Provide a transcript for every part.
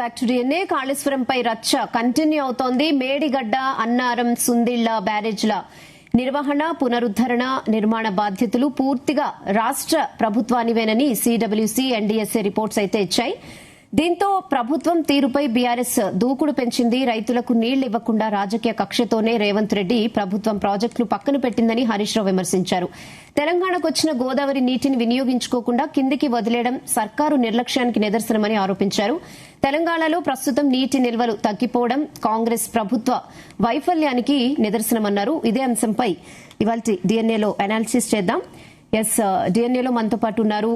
Back to DNA. కాళేశ్వరంపై రచ్చ continue అవుతోంది. మేడిగడ్డ, అన్నారం, సుందిళ్ల బ్యారేజ్ల నిర్వహణ, పునరుద్దరణ, నిర్మాణ బాధ్యతలు పూర్తిగా రాష్ట్ర ప్రభుత్వానివేనని సిడబ్ల్యూసీ, ఎన్డీఎస్ఏ రిపోర్ట్స్ అయితే ఇచ్చాయి. దీంతో ప్రభుత్వం తీరుపై బీఆర్ఎస్ దూకుడు పెంచింది. రైతులకు నీళ్లు ఇవ్వకుండా రాజకీయ కక్షతోనే రేవంత్ రెడ్డి ప్రభుత్వం ప్రాజెక్టులు పక్కన పెట్టిందని హరీష్ రావు విమర్శించారు. తెలంగాణకు వచ్చిన గోదావరి నీటిని వినియోగించుకోకుండా కిందికి వదిలేయడం సర్కారు నిర్లక్ష్యానికి నిదర్శనమని ఆరోపించారు. తెలంగాణలో ప్రస్తుతం నీటి నిల్వలు తగ్గిపోవడం కాంగ్రెస్ ప్రభుత్వ వైఫల్యానికి నిదర్శనమన్నారు. ఇదే అంశంపై ఇవాల్టి డిఎన్ఏలో అనాలిసిస్ చేద్దాం. డిఎన్ఏలో మనతో పాటు ఉన్నారు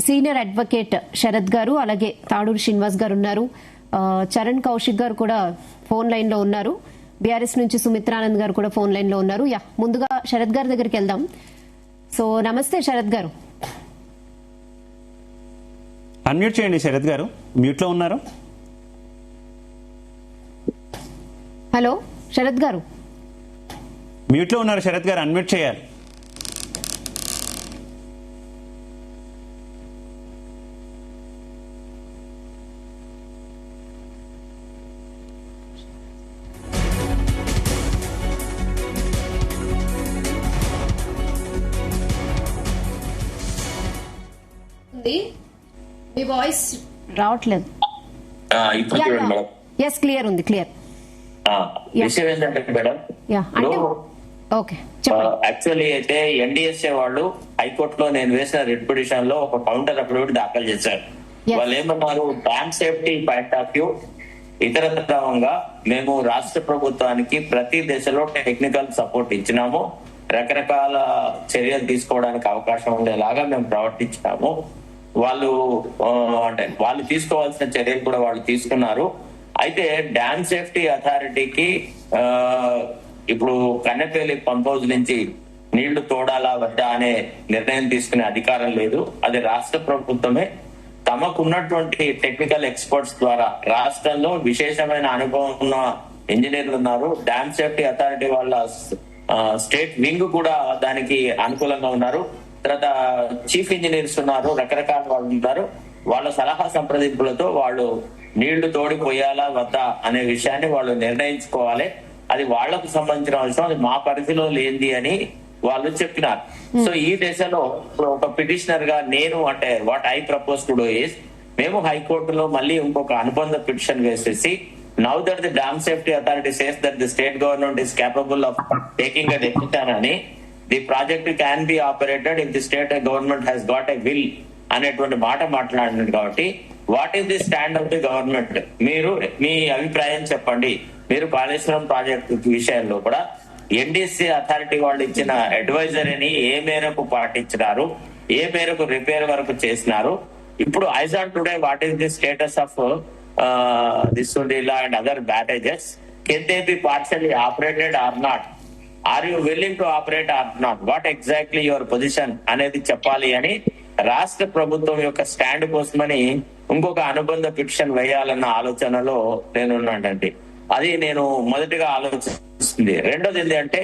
సీనియర్ అడ్వకేట్ శరత్ గారు, అలాగే తాడూరు శ్రీనివాస్ గారు ఉన్నారు. చరణ్ కౌశిక్ గారు కూడా ఫోన్ లైన్ లో ఉన్నారు. బీఆర్ఎస్ నుంచి సుమిత్రానంద్ గారు కూడా ఫోన్ లైన్ లో ఉన్నారు. ముందుగా శరత్ గారి దగ్గరికి వెళ్దాం. సో నమస్తే శరత్ గారు. అన్మ్యూట్ చేయండి శరత్ గారు, మ్యూట్ లో ఉన్నారు. హలో శరత్ గారు. మ్యూట్ లో ఉన్నారు శరత్ గారు, అన్మ్యూట్ చేయాలి. మీ వాయిస్ రావట్లేదు. క్లియర్ ఉంది, క్లియర్. విషయం ఏంటంటే మేడం, యాక్చువల్లీ అయితే ఎన్డీఎస్ఏ వాళ్ళు హైకోర్టులో నేను వేసిన రిట్ పిటిషన్ లో ఒక కౌంటర్ అఫిడవిట్ దాఖలు చేశారు. వాళ్ళు ఏమన్నారు, dam safety point of view ఇతరత్వంగా మేము రాష్ట్ర ప్రభుత్వానికి ప్రతి దశలో టెక్నికల్ సపోర్ట్ ఇచ్చినాము, రకరకాల చర్యలు తీసుకోవడానికి అవకాశం ఉండేలాగా మేము ప్రవర్తించినాము. వాళ్ళు తీసుకోవాల్సిన చర్యలు కూడా వాళ్ళు తీసుకున్నారు. అయితే డ్యామ్ సేఫ్టీ అథారిటీకి ఇప్పుడు కన్నెపల్లి పంప్ హౌస్ నుంచి నీళ్లు తోడాలా వద్దా అనే నిర్ణయం తీసుకునే అధికారం లేదు. అది రాష్ట్ర ప్రభుత్వమే తమకున్నటువంటి టెక్నికల్ ఎక్స్పర్ట్స్ ద్వారా, రాష్ట్రంలో విశేషమైన అనుభవం ఉన్న ఇంజనీర్లు ఉన్నారు. డ్యామ్ సేఫ్టీ అథారిటీ వాళ్ళ స్టేట్ వింగ్ కూడా దానికి అనుకూలంగా ఉన్నారు. తర్వాత చీఫ్ ఇంజనీర్స్ ఉన్నారు, రకరకాల వాళ్ళు ఉన్నారు. వాళ్ళ సలహా సంప్రదింపులతో వాళ్ళు నీళ్లు తోడిపోయాలా వద్దా అనే విషయాన్ని వాళ్ళు నిర్ణయించుకోవాలి. అది వాళ్లకు సంబంధించిన విషయం, అది మా పరిధిలో లేనిది అని వాళ్ళు చెప్పినారు. సో ఈ దశలో ఒక పిటిషనర్ గా నేను what I propose to do is, మేము హైకోర్టులో మళ్ళీ ఇంకొక అనుబంధ పిటిషన్ వేసేసి, now that the dam safety authority says that the state government is capable of taking a decision అని, the project can be operated if the state government has got a will అనేటువంటి మాట మాట్లాడినది. కాబట్టి what is the stand of the government, మీరు మీ అభిప్రాయం చెప్పండి. మీరు కాళేశ్వరం ప్రాజెక్టు విషయంలో కూడా ఎన్డీసీ అథారిటీ వాళ్ళు ఇచ్చిన అడ్వైజరీని ఏ మేరకు పాటించినారు, ఏ మేరకు రిపేర్ వరకు చేసినారు, ఇప్పుడు as on today what is the status of this Sundilla and other barrages, can they be partially operated or not, are you willing to operate or not, what exactly your position అనేది చెప్పాలి అని రాష్ట్ర ప్రభుత్వం యొక్క stand కోసమని ఇంకొక అనుబంధ petition వేయాలన్న ఆలోచనలో నేనున్నానండి. అది నేను మొదటిగా ఆలోచిస్తుంది. రెండోది ఏంటంటే,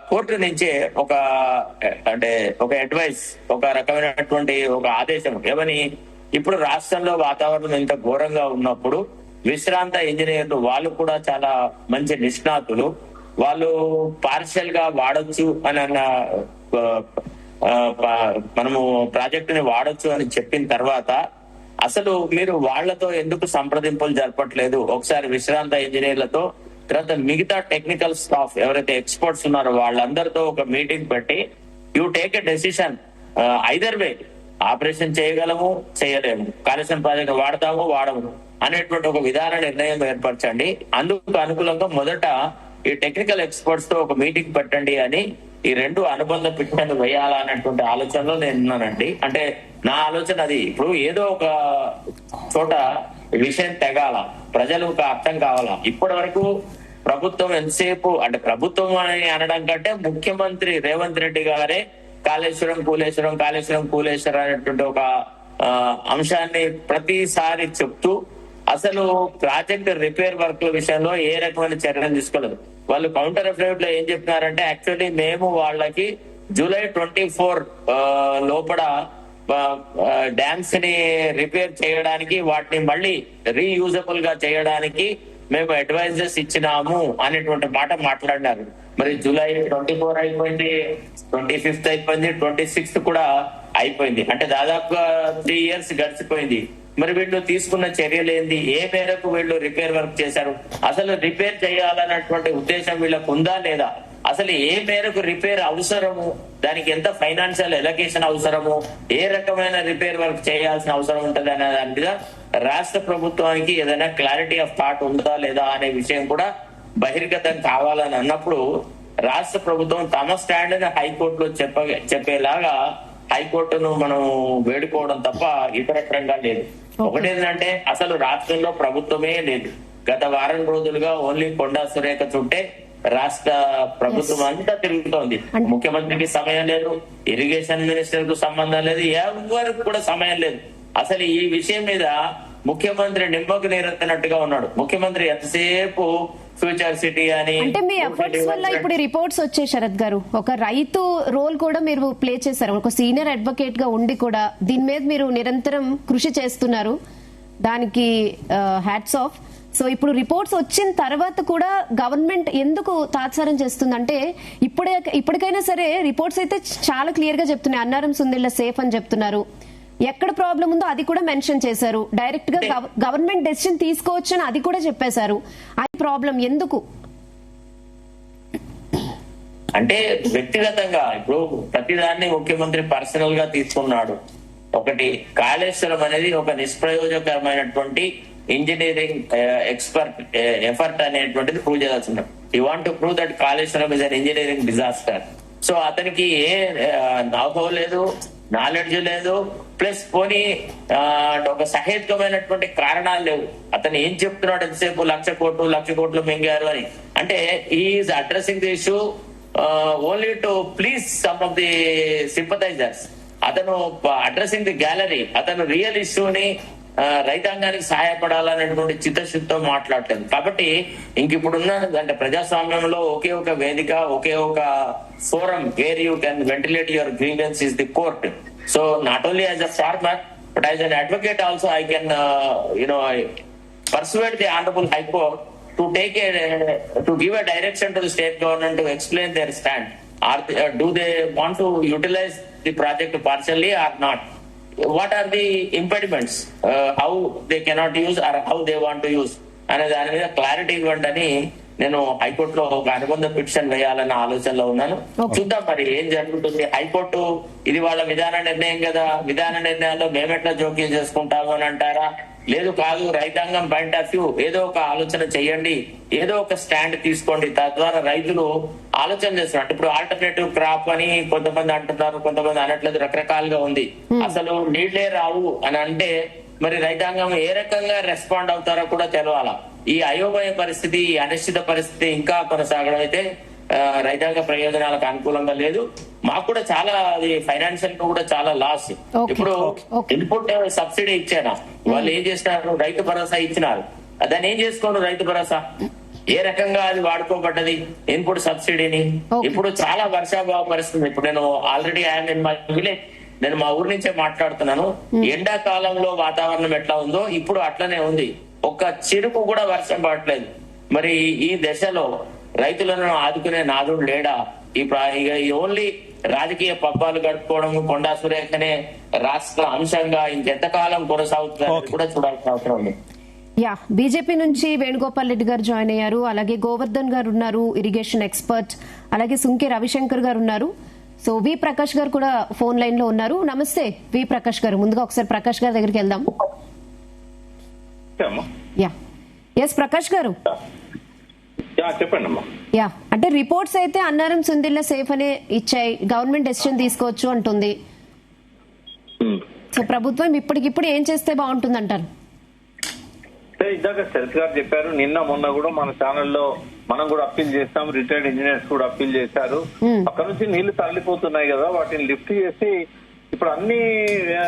కోర్టు నుంచి ఒక అడ్వైస్, ఒక రకమైనటువంటి ఒక ఆదేశం ఏమని, ఇప్పుడు రాష్ట్రంలో వాతావరణం ఇంత ఘోరంగా ఉన్నప్పుడు విశ్రాంత ఇంజనీర్లు వాళ్ళు కూడా చాలా మంచి నిష్ణాతులు, వాళ్ళు పార్షియల్ గా వాడొచ్చు అని మనము ప్రాజెక్టుని వాడొచ్చు అని చెప్పిన తర్వాత అసలు మీరు వాళ్లతో ఎందుకు సంప్రదింపులు జరపట్లేదు? ఒకసారి విశ్రాంత ఇంజనీర్లతో, తర్వాత మిగతా టెక్నికల్ స్టాఫ్ ఎవరైతే ఎక్స్పర్ట్స్ ఉన్నారో వాళ్ళందరితో ఒక మీటింగ్ పెట్టి, you take a decision, either way operation చేయగలము, చేయలేము, కాళేశ్వరం ప్రాజెక్ట్ వాడతాము, వాడము అనేటువంటి ఒక విధాన నిర్ణయం ఏర్పరచండి. అందుకు అనుకూలంగా మొదట ఈ టెక్నికల్ ఎక్స్పర్ట్స్ తో ఒక మీటింగ్ పెట్టండి అని ఈ రెండు అనుబంధ పిటిషన్లు వేయాలన్నటువంటి ఆలోచనలో నేను ఉన్నానండి. అంటే నా ఆలోచన అది. ఇప్పుడు ఏదో ఒక చోట విషయం తెగాల, ప్రజలకు అర్థం కావాలా. ఇప్పటి వరకు ప్రభుత్వం ఎంతసేపు, అంటే ప్రభుత్వం అని అనడం కంటే ముఖ్యమంత్రి రేవంత్ రెడ్డి గారే కాళేశ్వరం కూలేశ్వరం అనేటువంటి ఒక అంశాన్ని ప్రతిసారి చెప్తూ అసలు ప్రాజెక్ట్ రిపేర్ వర్క్ల విషయంలో ఏ రకమైన చర్యలు తీసుకోలేదు. వాళ్ళు కౌంటర్ అఫిడవిట్ లో ఏం చెప్తున్నారంటే, యాక్చువల్లీ మేము వాళ్ళకి జూలై 24 లోపల డ్యామ్స్ ని రిపేర్ చేయడానికి, వాటిని మళ్ళీ రీయూజబుల్ గా చేయడానికి మేము అడ్వైజర్స్ ఇచ్చినాము అనేటువంటి మాట మాట్లాడినారు. మరి జూలై 24 అయిపోయింది, 25 అయిపోయింది, 26 కూడా అయిపోయింది. అంటే దాదాపుగా 3 years గడిచిపోయింది. మరి వీళ్ళు తీసుకున్న చర్యలు ఏంది? ఏ మేరకు వీళ్ళు రిపేర్ వర్క్ చేశారు? అసలు రిపేర్ చేయాలన్నటువంటి ఉద్దేశం వీళ్ళకు ఉందా లేదా? అసలు ఏ మేరకు రిపేర్ అవసరము, దానికి ఎంత ఫైనాన్షియల్ ఎలకేషన్ అవసరము, ఏ రకమైన రిపేర్ వర్క్ చేయాల్సిన అవసరం ఉంటుంది అనే దాని మీద రాష్ట్ర ప్రభుత్వానికి ఏదైనా క్లారిటీ ఆఫ్ థాట్ ఉందా లేదా అనే విషయం కూడా బహిర్గతం కావాలని అన్నప్పుడు రాష్ట్ర ప్రభుత్వం తమ స్టాండ్ ని హైకోర్టులో చెప్పేలాగా హైకోర్టును మనం వేడుకోవడం తప్ప ఇతరత్రంగా లేదు. ఒకటేంటంటే అసలు రాష్ట్రంలో ప్రభుత్వమే లేదు. గత వారం రోజులుగా ఓన్లీ కొండా సురేఖ చుట్టే రాష్ట్ర ప్రభుత్వం అంతా తిరుగుతోంది. ముఖ్యమంత్రికి సమయం లేదు, ఇరిగేషన్ మినిస్టర్ కు సంబంధం లేదు, ఎవరికి కూడా సమయం లేదు. అసలు ఈ విషయం మీద ముఖ్యమంత్రి నిమ్మకు నీరెత్తినట్టుగా ఉన్నాడు. ముఖ్యమంత్రి ఎంతసేపు ఫ్యూచర్ సిటీ అని. అంటే మీ ఎఫర్ట్స్ వల్ల ఇప్పుడు రిపోర్ట్స్ వచ్చాయి శరత్ గారు. ఒక రైతు రోల్ కూడా మీరు ప్లే చేశారు, ఒక సీనియర్ అడ్వకేట్ గా ఉండి కూడా దీని మీద మీరు నిరంతరం కృషి చేస్తున్నారు. దానికి హ్యాట్స్ ఆఫ్. సో ఇప్పుడు రిపోర్ట్స్ వచ్చిన తర్వాత కూడా గవర్నమెంట్ ఎందుకు తాత్సారం చేస్తుందంటే ఇప్పటికైనా సరే రిపోర్ట్స్ అయితే చాలా క్లియర్ గా చెప్తున్నాయి. అన్నారం సుందిళ్ల సేఫ్ అని చెప్తున్నారు. ఎక్కడ ప్రాబ్లం ఉందో అది కూడా మెన్షన్ చేశారు. డైరెక్ట్ గా గవర్నమెంట్ డెసిషన్ తీసుకోవచ్చు అని అది కూడా చెప్పేశారు. అది ప్రాబ్లం ఎందుకు అంటే వ్యక్తిగతంగా ఇప్పుడు ప్రతిదాన్ని ముఖ్యమంత్రి పర్సనల్ గా తీసుకున్నాడు. ఒకటి, కాళేశ్వరం అనేది ఒక నిష్ప్రయోజకరమైనటువంటి ఇంజనీరింగ్ ఎఫర్ట్ అనేటువంటిది ప్రూవ్ చేయాల్సింది. You want to prove that Kaleshwaram is an engineering disaster. So అతనికి ఏ నౌకో లేదు, నాలెడ్జ్ లేదు, ప్లస్ పోనీ ఒక సహేతుకమైనటువంటి కారణాలు లేవు. అతను ఏం చెప్తున్నాడు ఎంతసేపు 1,00,00,000 కోట్లు మింగారు అని. అంటే is addressing the issue only to please some of the sympathisers. అతను అడ్రసింగ్ ది గ్యాలరీ. అతను రియల్ ఇష్యూని రైతాంగానికి సహాయపడాలనేటువంటి చిత్తశుద్ధితో మాట్లాడలేదు. కాబట్టి ఇంకిప్పుడున్న అంటే ప్రజాస్వామ్యంలో ఒకే ఒక వేదిక, ఒకే ఒక forum where you can ventilate your grievances is the court. So not only as a farmer but as an advocate also I can persuade the Honorable High Court to give a direction to the state government to explain their stand. Do they want to utilize the project partially or not? What are the impediments? How they cannot use or how they want to use అనే దాని మీద clarity ఇవ్వండి అని నేను హైకోర్టులో ఒక అనుబంధ petition వేయాలన్న ఆలోచనలో ఉన్నాను. చూద్దాం మరి ఏం జరుగుతుంది. హైకోర్టు ఇది వాళ్ళ విధాన నిర్ణయం కదా, విధాన నిర్ణయాల్లో మేమెట్లా జోక్యం చేసుకుంటాము అని అంటారా? లేదు, కాదు, రైతాంగం పాయింట్ ఆఫ్ వ్యూ ఏదో ఒక ఆలోచన చెయ్యండి, ఏదో ఒక స్టాండ్ తీసుకోండి. తద్వారా రైతులు ఆలోచన చేస్తున్నారు. ఇప్పుడు ఆల్టర్నేటివ్ క్రాప్ అని కొంతమంది అంటున్నారు, కొంతమంది అనట్లేదు, రకరకాలుగా ఉంది. అసలు నీళ్లే రావు అని అంటే మరి రైతాంగం ఏ రకంగా రెస్పాండ్ అవుతారో కూడా తెలవాలా. ఈ అయోమయ పరిస్థితి, ఈ అనిశ్చిత పరిస్థితి ఇంకా కొనసాగడం అయితే రైతాంగ ప్రయోజనాలకు అనుకూలంగా లేదు. మాకు కూడా చాలా అది ఫైనాన్షియల్ కూడా చాలా లాస్. ఇప్పుడు ఇన్పుట్ సబ్సిడీ ఇచ్చారా, వాళ్ళు ఏం చేస్తున్నారు? రైతు భరోసా ఇచ్చినారు. దాన్ని ఏం చేసుకోండి రైతు భరోసా? ఏ రకంగా అది వాడుకోబడ్డది ఇన్పుట్ సబ్సిడీని? ఇప్పుడు చాలా వర్షాభావ పరిస్థితి. ఇప్పుడు నేను already I'm in my village, నేను మా ఊరి నుంచే మాట్లాడుతున్నాను. ఎండాకాలంలో వాతావరణం ఎట్లా ఉందో ఇప్పుడు అట్లనే ఉంది. ఒక్క చిరుకు కూడా వర్షం పడట్లేదు. మరి ఈ దశలో రైతులను ఆదుకునే నాదుడు లేడా? ఈ ఓన్లీ రాజకీయ పబ్బాలు గడుపుకోవడం, కొండా సురేఖనే రాష్ట్ర అంశంగా ఇంకెంతకాలం కొనసాగుతుందని కూడా చూడాల్సిన అవసరం ఉంది. బీజేపీ నుంచి వేణుగోపాల్ రెడ్డి గారు జాయిన్ అయ్యారు. అలాగే గోవర్ధన్ గారు ఉన్నారు, ఇరిగేషన్ ఎక్స్పర్ట్. అలాగే సుంకే రవిశంకర్ గారు ఉన్నారు. సో వి ప్రకాష్ గారు కూడా ఫోన్ లైన్ లో ఉన్నారు. నమస్తే వి ప్రకాష్ గారు. ముందుగా ఒకసారి ప్రకాష్ గారి దగ్గరికి వెళ్దాం. ప్రకాష్ గారు చెప్పండి. అంటే రిపోర్ట్స్ అయితే అన్నారం సుందిళ్ల సేఫ్ అనే ఇచ్చాయి, గవర్నమెంట్ డెసిషన్ తీసుకోవచ్చు అంటుంది. సో ప్రభుత్వం ఇప్పటికిప్పుడు ఏం చేస్తే బాగుంటుంది అంటారు? ఇందాక శరత్ గారు చెప్పారు, నిన్న మొన్న కూడా మన ఛానల్లో మనం కూడా అప్పీల్ చేస్తాం, రిటైర్డ్ ఇంజనీర్స్ కూడా అప్పీల్ చేశారు. అక్కడ నుంచి నీళ్లు తరలిపోతున్నాయి కదా, వాటిని లిఫ్ట్ చేసి ఇప్పుడు అన్ని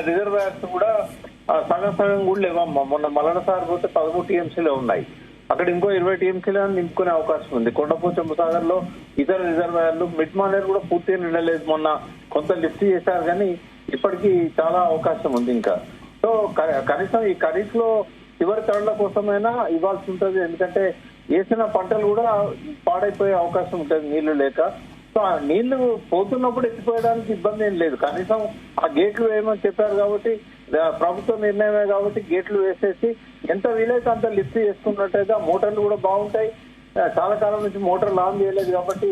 రిజర్వాయర్స్ కూడా సగం సగం కూడా లేవమ్మా. మొన్న మల్లన సార్ పోతే 13 టీఎంసీలో ఉన్నాయి. అక్కడ ఇంకో 20 టీఎంసీలో నింపుకునే అవకాశం ఉంది. కొండపోచమ్మ సాగర్ లో ఇతర రిజర్వాయర్లు, మిడ్ మానేర్ కూడా పూర్తిగా నిండలేదు. మొన్న కొంత లిఫ్ట్ చేశారు కానీ ఇప్పటికీ చాలా అవకాశం ఉంది ఇంకా. సో కనీసం ఈ ఖరీఫ్ లో చివరి తరుణల కోసమైనా ఇవ్వాల్సి ఉంటుంది. ఎందుకంటే వేసిన పంటలు కూడా పాడైపోయే అవకాశం ఉంటుంది నీళ్లు లేక. సో ఆ నీళ్లు పోతున్నప్పుడు ఎత్తిపోయడానికి ఇబ్బంది ఏం లేదు. కనీసం ఆ గేట్లు వేయమని చెప్పారు కాబట్టి, ప్రభుత్వ నిర్ణయమే కాబట్టి గేట్లు వేసేసి ఎంత వీలైతే అంత లిఫ్ట్ చేసుకున్నట్టయితే ఆ మోటార్లు కూడా బాగుంటాయి. చాలా కాలం నుంచి మోటార్లు ఆన్ చేయలేదు కాబట్టి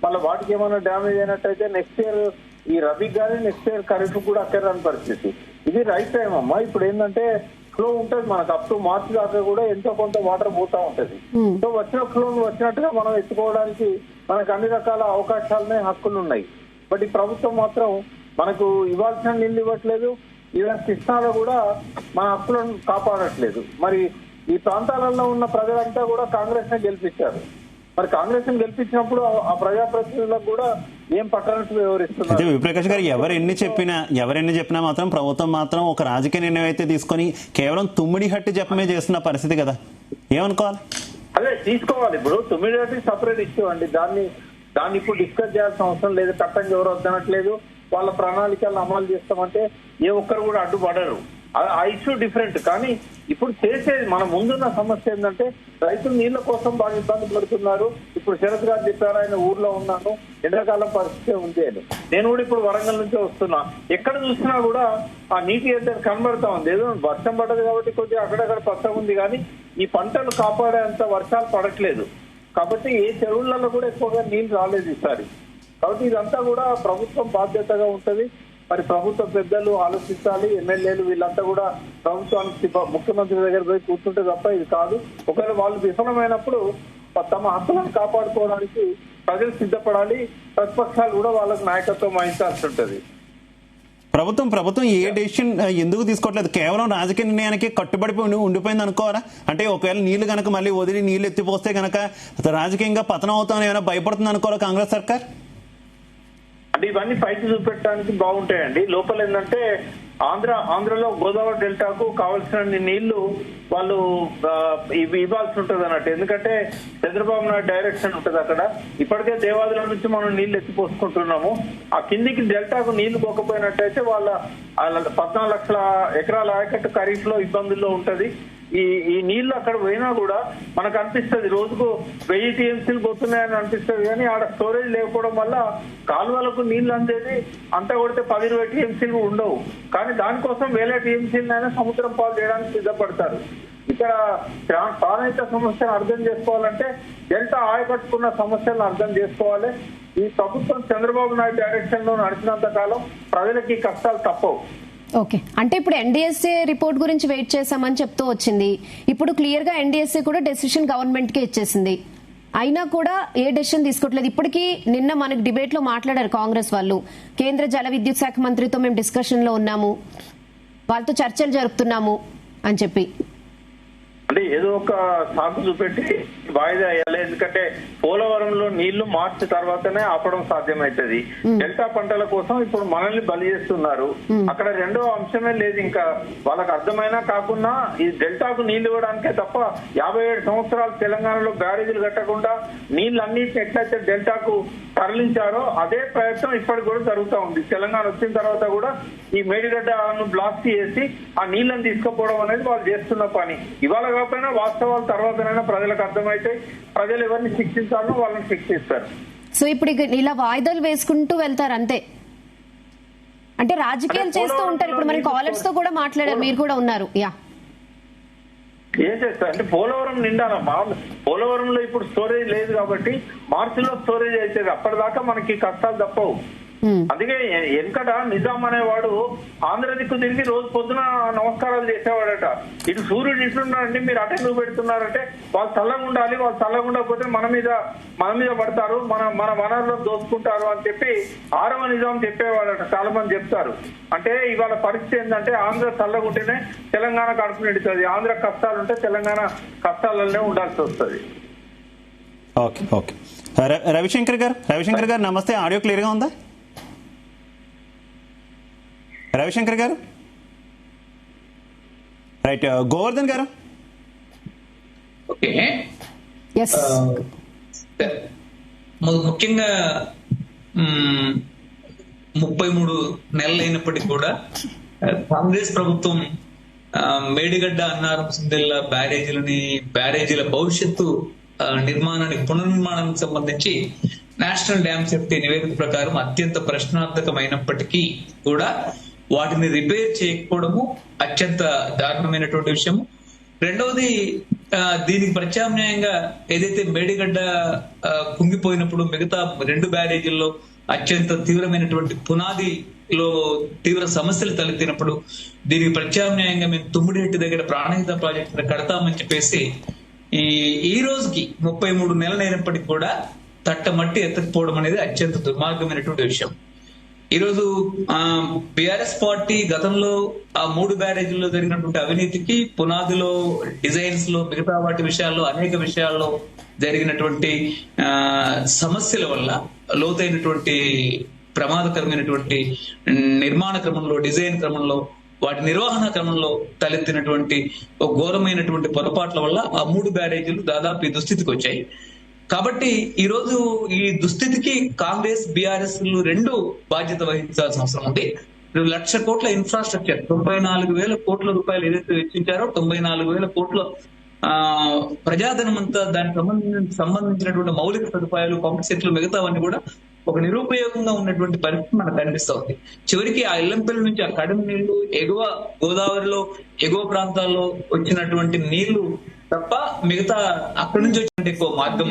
మళ్ళీ వాటికి ఏమైనా డ్యామేజ్ అయినట్టయితే నెక్స్ట్ ఇయర్ ఈ రబీకి కానీ నెక్స్ట్ ఇయర్ ఖరీఫ్ కూడా అక్కర్రాని పరిస్థితి. ఇది రైట్ టైం అమ్మా. ఇప్పుడు ఏంటంటే ఫ్లో ఉంటుంది మనకు అప్ టు మార్చి దాకా కూడా ఎంతో కొంత వాటర్ పోతా ఉంటది. సో వచ్చిన ఫ్లో వచ్చినట్టుగా మనం ఎత్తుకోవడానికి మనకు అన్ని రకాల అవకాశాలనే హక్కులు ఉన్నాయి. బట్ ఈ ప్రభుత్వం మాత్రం మనకు ఇవ్వాల్సిన నీళ్లు ఇవ్వట్లేదు. ఈవెన్ కృష్ణాలో కూడా మన హక్కులను కాపాడట్లేదు. మరి ఈ ప్రాంతాలలో ఉన్న ప్రజలంతా కూడా కాంగ్రెస్ నే గెలిపించారు. మరి కాంగ్రెస్ ని గెలిపించినప్పుడు ఆ ప్రజాప్రతినిధులకు కూడా ఏం పట్టనట్టు వివరిస్తున్నారు. విప్రకాష్ గారు ఎవరెన్ని చెప్పినా మాత్రం ప్రభుత్వం మాత్రం ఒక రాజకీయ నిర్ణయం అయితే తీసుకొని కేవలం తుమ్మిడి హట్టి చెప్పమే చేస్తున్న పరిస్థితి కదా, ఏమనుకోవాలి? అదే తీసుకోవాలి. ఇప్పుడు తుమ్మిడి హట్టి సపరేట్ ఇష్యూ అండి. దాన్ని ఇప్పుడు డిస్కస్ చేయాల్సిన అవసరం లేదు. చట్టం ఎవరు వద్దనట్లేదు. వాళ్ళ ప్రణాళికలను అమలు చేస్తామంటే ఏ ఒక్కరు కూడా అడ్డుపడరు. ఆ ఇష్యూ డిఫరెంట్. కానీ ఇప్పుడు చేసేది మన ముందున్న సమస్య ఏంటంటే రైతులు నీళ్ల కోసం బాగా ఇబ్బంది పడుతున్నారు. ఇప్పుడు శరత్ గారు చెప్పారు, ఆయన ఊర్లో ఉన్నాను, ఎండాకాలం పరిస్థితి ఉంది అని. నేను కూడా ఇప్పుడు వరంగల్ నుంచే వస్తున్నా. ఎక్కడ చూసినా కూడా ఆ నీటి ఎద్దరు కనబడతా ఉంది. ఏదో వర్షం పడదు కాబట్టి కొద్దిగా అక్కడక్కడ పచ్చగా ఉంది, కానీ ఈ పంటలు కాపాడేంత వర్షాలు పడట్లేదు. కాబట్టి ఏ చెరువులలో కూడా ఎక్కువగా నీళ్లు రాలేదు ఈసారి. కాబట్టి ఇదంతా కూడా ప్రభుత్వం బాధ్యతగా ఉంటది. మరి ప్రభుత్వ పెద్దలు ఆలోచించాలి. ఎమ్మెల్యేలు వీళ్ళంతా కూడా ప్రభుత్వానికి ముఖ్యమంత్రి దగ్గర పోయి కూర్చుంటే తప్ప ఇది కాదు. ఒకవేళ వాళ్ళు విఫలమైనప్పుడు తమ హక్కులను కాపాడుకోవడానికి ప్రజలు సిద్ధపడాలి. ప్రతిపక్షాలు కూడా వాళ్ళకు నాయకత్వం వహించాల్సి ఉంటది. ప్రభుత్వం ఏ డెసిషన్ ఎందుకు తీసుకోవట్లేదు? కేవలం రాజకీయ నిర్ణయానికి కట్టుబడిపోయి ఉండిపోయింది అనుకోవాలా? అంటే ఒకవేళ నీళ్లు కనుక మళ్ళీ వదిలి నీళ్లు ఎత్తిపోస్తే కనుక రాజకీయంగా పతనం అవుతామని ఏమైనా భయపడుతుంది అనుకోవాలా కాంగ్రెస్ సర్కార్? అంటే ఇవన్నీ పైకి చూపెట్టడానికి బాగుంటాయండి. లోపల ఏంటంటే ఆంధ్రలో గోదావరి డెల్టాకు కావాల్సిన నీళ్లు వాళ్ళు ఇవ్వాల్సి ఉంటుంది అన్నట్టు. ఎందుకంటే చంద్రబాబు నాయుడు డైరెక్షన్ ఉంటుంది అక్కడ. ఇప్పటికే దేవాదుల నుంచి మనం నీళ్లు ఎత్తిపోసుకుంటున్నాము. ఆ కిందికి డెల్టాకు నీళ్లు పోకపోయినట్టయితే వాళ్ళ 14 లక్షల ఎకరాల ఆయకట్టు ఖరీఫ్ లో ఇబ్బందుల్లో ఉంటది. ఈ నీళ్లు అక్కడ పోయినా కూడా మనకు అనిపిస్తుంది రోజుకు 1000 టీఎంసీలు పోతున్నాయని అనిపిస్తుంది, కానీ ఆడ స్టోరేజ్ లేకపోవడం వల్ల కాలువలకు నీళ్లు అందేది అంతా కొడితే 10-20 టీఎంసీలు ఉండవు. కానీ దానికోసం 1000 టీఎంసీలైనా సముద్రం పాలు చేయడానికి సిద్ధపడతారు. ఇక్కడ ప్రాణహిత సమస్యను అర్థం చేసుకోవాలంటే డెల్టా ఆయకట్టుకున్న సమస్యలను అర్థం చేసుకోవాలి. ఈ ప్రభుత్వం చంద్రబాబు నాయుడు డైరెక్షన్ లో నడిచినంత కాలం ప్రజలకి కష్టాలు తప్పవు. ఓకే, అంటే ఇప్పుడు ఎన్డీఎస్ఏ రిపోర్ట్ గురించి వెయిట్ చేశామని చెప్తూ వచ్చింది. ఇప్పుడు క్లియర్ గా ఎన్డీఎస్ఏ కూడా డెసిషన్ గవర్నమెంట్ కే ఇచ్చేసింది. అయినా కూడా ఏ డెసిషన్ తీసుకోవట్లేదు. ఇప్పటికీ నిన్న మనకు డిబేట్ లో మాట్లాడారు కాంగ్రెస్ వాళ్ళు, కేంద్ర జల విద్యుత్ శాఖ మంత్రితో మేము డిస్కషన్ లో ఉన్నాము, వాళ్ళతో చర్చలు జరుపుతున్నాము అని చెప్పి. అంటే ఏదో ఒక సాకు చూపెట్టి వాయిదా వేయాలి. ఎందుకంటే పోలవరంలో నీళ్లు మార్చి తర్వాతనే ఆపడం సాధ్యమవుతుంది. డెల్టా పంటల కోసం ఇప్పుడు మనల్ని బలి చేస్తున్నారు. అక్కడ రెండో అంశమే లేదు. ఇంకా వాళ్ళకి అర్థమైనా కాకుండా ఈ డెల్టాకు నీళ్లు ఇవ్వడానికే తప్ప 57 సంవత్సరాలు తెలంగాణలో బ్యారేజీలు కట్టకుండా నీళ్ళన్నిటిని ఎట్లయితే డెల్టాకు తరలించారో అదే ప్రయత్నం ఇప్పటికి కూడా జరుగుతూ ఉంది. తెలంగాణ వచ్చిన తర్వాత కూడా ఈ మేడిగడ్డను బ్లాస్ట్ చేసి ఆ నీళ్లను తీసుకుపోవడం అనేది వాళ్ళు చేస్తున్న పని. ఇవాళ కాకపోయినా వాస్తవాలు తర్వాతనైనా ప్రజలకు అర్థమైతే ప్రజలు ఎవరిని శిక్షించాలో వాళ్ళని శిక్షిస్తారు. సో ఇప్పుడు ఇలా వాయిదాలు వేసుకుంటూ వెళ్తారు అంతే. అంటే రాజకీయాలు చేస్తూ ఉంటారు. ఇప్పుడు మన కాలర్స్ తో కూడా మాట్లాడారు, మీరు కూడా ఉన్నారు. ఏం చేస్తారు అంటే పోలవరం నిండాలమ్మా. పోలవరంలో ఇప్పుడు స్టోరేజ్ లేదు కాబట్టి మార్చిలో స్టోరేజ్ అవుతుంది. అప్పటిదాకా మనకి కష్టాలు తప్పవు. అందుకే వెనకట నిజాం అనేవాడు ఆంధ్ర దిక్కు తిరిగి రోజు పొద్దున నమస్కారాలు చేసేవాడట. ఇటు సూర్యుడు ఇట్లున్నారండి, మీరు అటెందుకు పెడుతున్నారంటే వాళ్ళు చల్లగా ఉండాలి, వాళ్ళు చల్లగా ఉండకపోతే మన మీద పడతారు, మన వనరులను దోచుకుంటారు అని చెప్పి 6వ నిజాం చెప్పేవాడట. చాలా మంది చెప్తారు. అంటే ఇవాళ పరిస్థితి ఏంటంటే ఆంధ్ర చల్లగా ఉంటేనే తెలంగాణ కడుపు నిండుతుంది, ఆంధ్ర కష్టాలు ఉంటే తెలంగాణ కష్టాలనే ఉండాల్సి వస్తుంది. ఓకే ఓకే రవిశంకర్ గారు నమస్తే. ఆడియో క్లియర్ గా ఉందా రవిశంకర్ గారు? రైట్. గోవర్ధన్ గారు? ఓకే, ముఖ్యంగా 33 నెలలు అయినప్పటికీ కూడా కాంగ్రెస్ ప్రభుత్వం మేడిగడ్డ, అన్నారం, సుందిళ్ల బ్యారేజీల భవిష్యత్తు నిర్మాణానికి పునర్నిర్మాణానికి సంబంధించి నేషనల్ డ్యామ్ సేఫ్టీ నివేదిక ప్రకారం అత్యంత ప్రశ్నార్థకమైనప్పటికీ కూడా వాటిని రిపేర్ చేయకపోవడము అత్యంత దారుణమైనటువంటి విషయము. రెండవది, దీనికి ప్రత్యామ్నాయంగా ఏదైతే మేడిగడ్డ కుంగిపోయినప్పుడు మిగతా 2 బ్యారేజీల్లో అత్యంత తీవ్రమైనటువంటి పునాదిలో తీవ్ర సమస్యలు తలెత్తినప్పుడు దీనికి ప్రత్యామ్నాయంగా మేము తుమ్మిడిహెట్టి దగ్గర ప్రాణహిత ప్రాజెక్టు కడతామని చెప్పేసి ఈ రోజుకి 33 నెలలు అయినప్పటికీ కూడా తట్టమట్టి ఎత్తకపోవడం అనేది అత్యంత దుర్మార్గమైనటువంటి విషయం. ఈరోజు బిఆర్ఎస్ పార్టీ గతంలో ఆ 3 బ్యారేజీల్లో జరిగినటువంటి అవినీతికి, పునాదిలో, డిజైన్స్ లో, మిగతా వాటి విషయాల్లో, అనేక విషయాల్లో జరిగినటువంటి సమస్యల వల్ల లోతైనటువంటి ప్రమాదకరమైనటువంటి నిర్మాణ క్రమంలో, డిజైన్ క్రమంలో, వాటి నిర్వహణ క్రమంలో తలెత్తినటువంటి ఒక ఘోరమైనటువంటి పొరపాట్ల వల్ల ఆ 3 బ్యారేజీలు దాదాపు ఈ దుస్థితికి వచ్చాయి. కాబట్టి ఈ రోజు ఈ దుస్థితికి కాంగ్రెస్, బీఆర్ఎస్ 2 బాధ్యత వహించాల్సిన అవసరం ఉంది. 1,00,000 కోట్ల ఇన్ఫ్రాస్ట్రక్చర్, 94,000 కోట్ల రూపాయలు ఏదైతే వెచ్చించారో 94,000 కోట్ల ప్రజాధనం అంతా దానికి సంబంధించినటువంటి మౌలిక సదుపాయాలు, పంప్ సెట్లు, మిగతావన్నీ కూడా ఒక నిరుపయోగంగా ఉన్నటువంటి పరిస్థితి మనకు కనిపిస్తుంది. చివరికి ఆ ఎల్లంపల్లి నుంచి ఆ కడమ నీళ్లు ఎగువ గోదావరిలో, ఎగువ ప్రాంతాల్లో వచ్చినటువంటి నీళ్లు తప్ప మిగతా అక్కడి నుంచి వచ్చినట్టు ఎక్కువ మార్గం.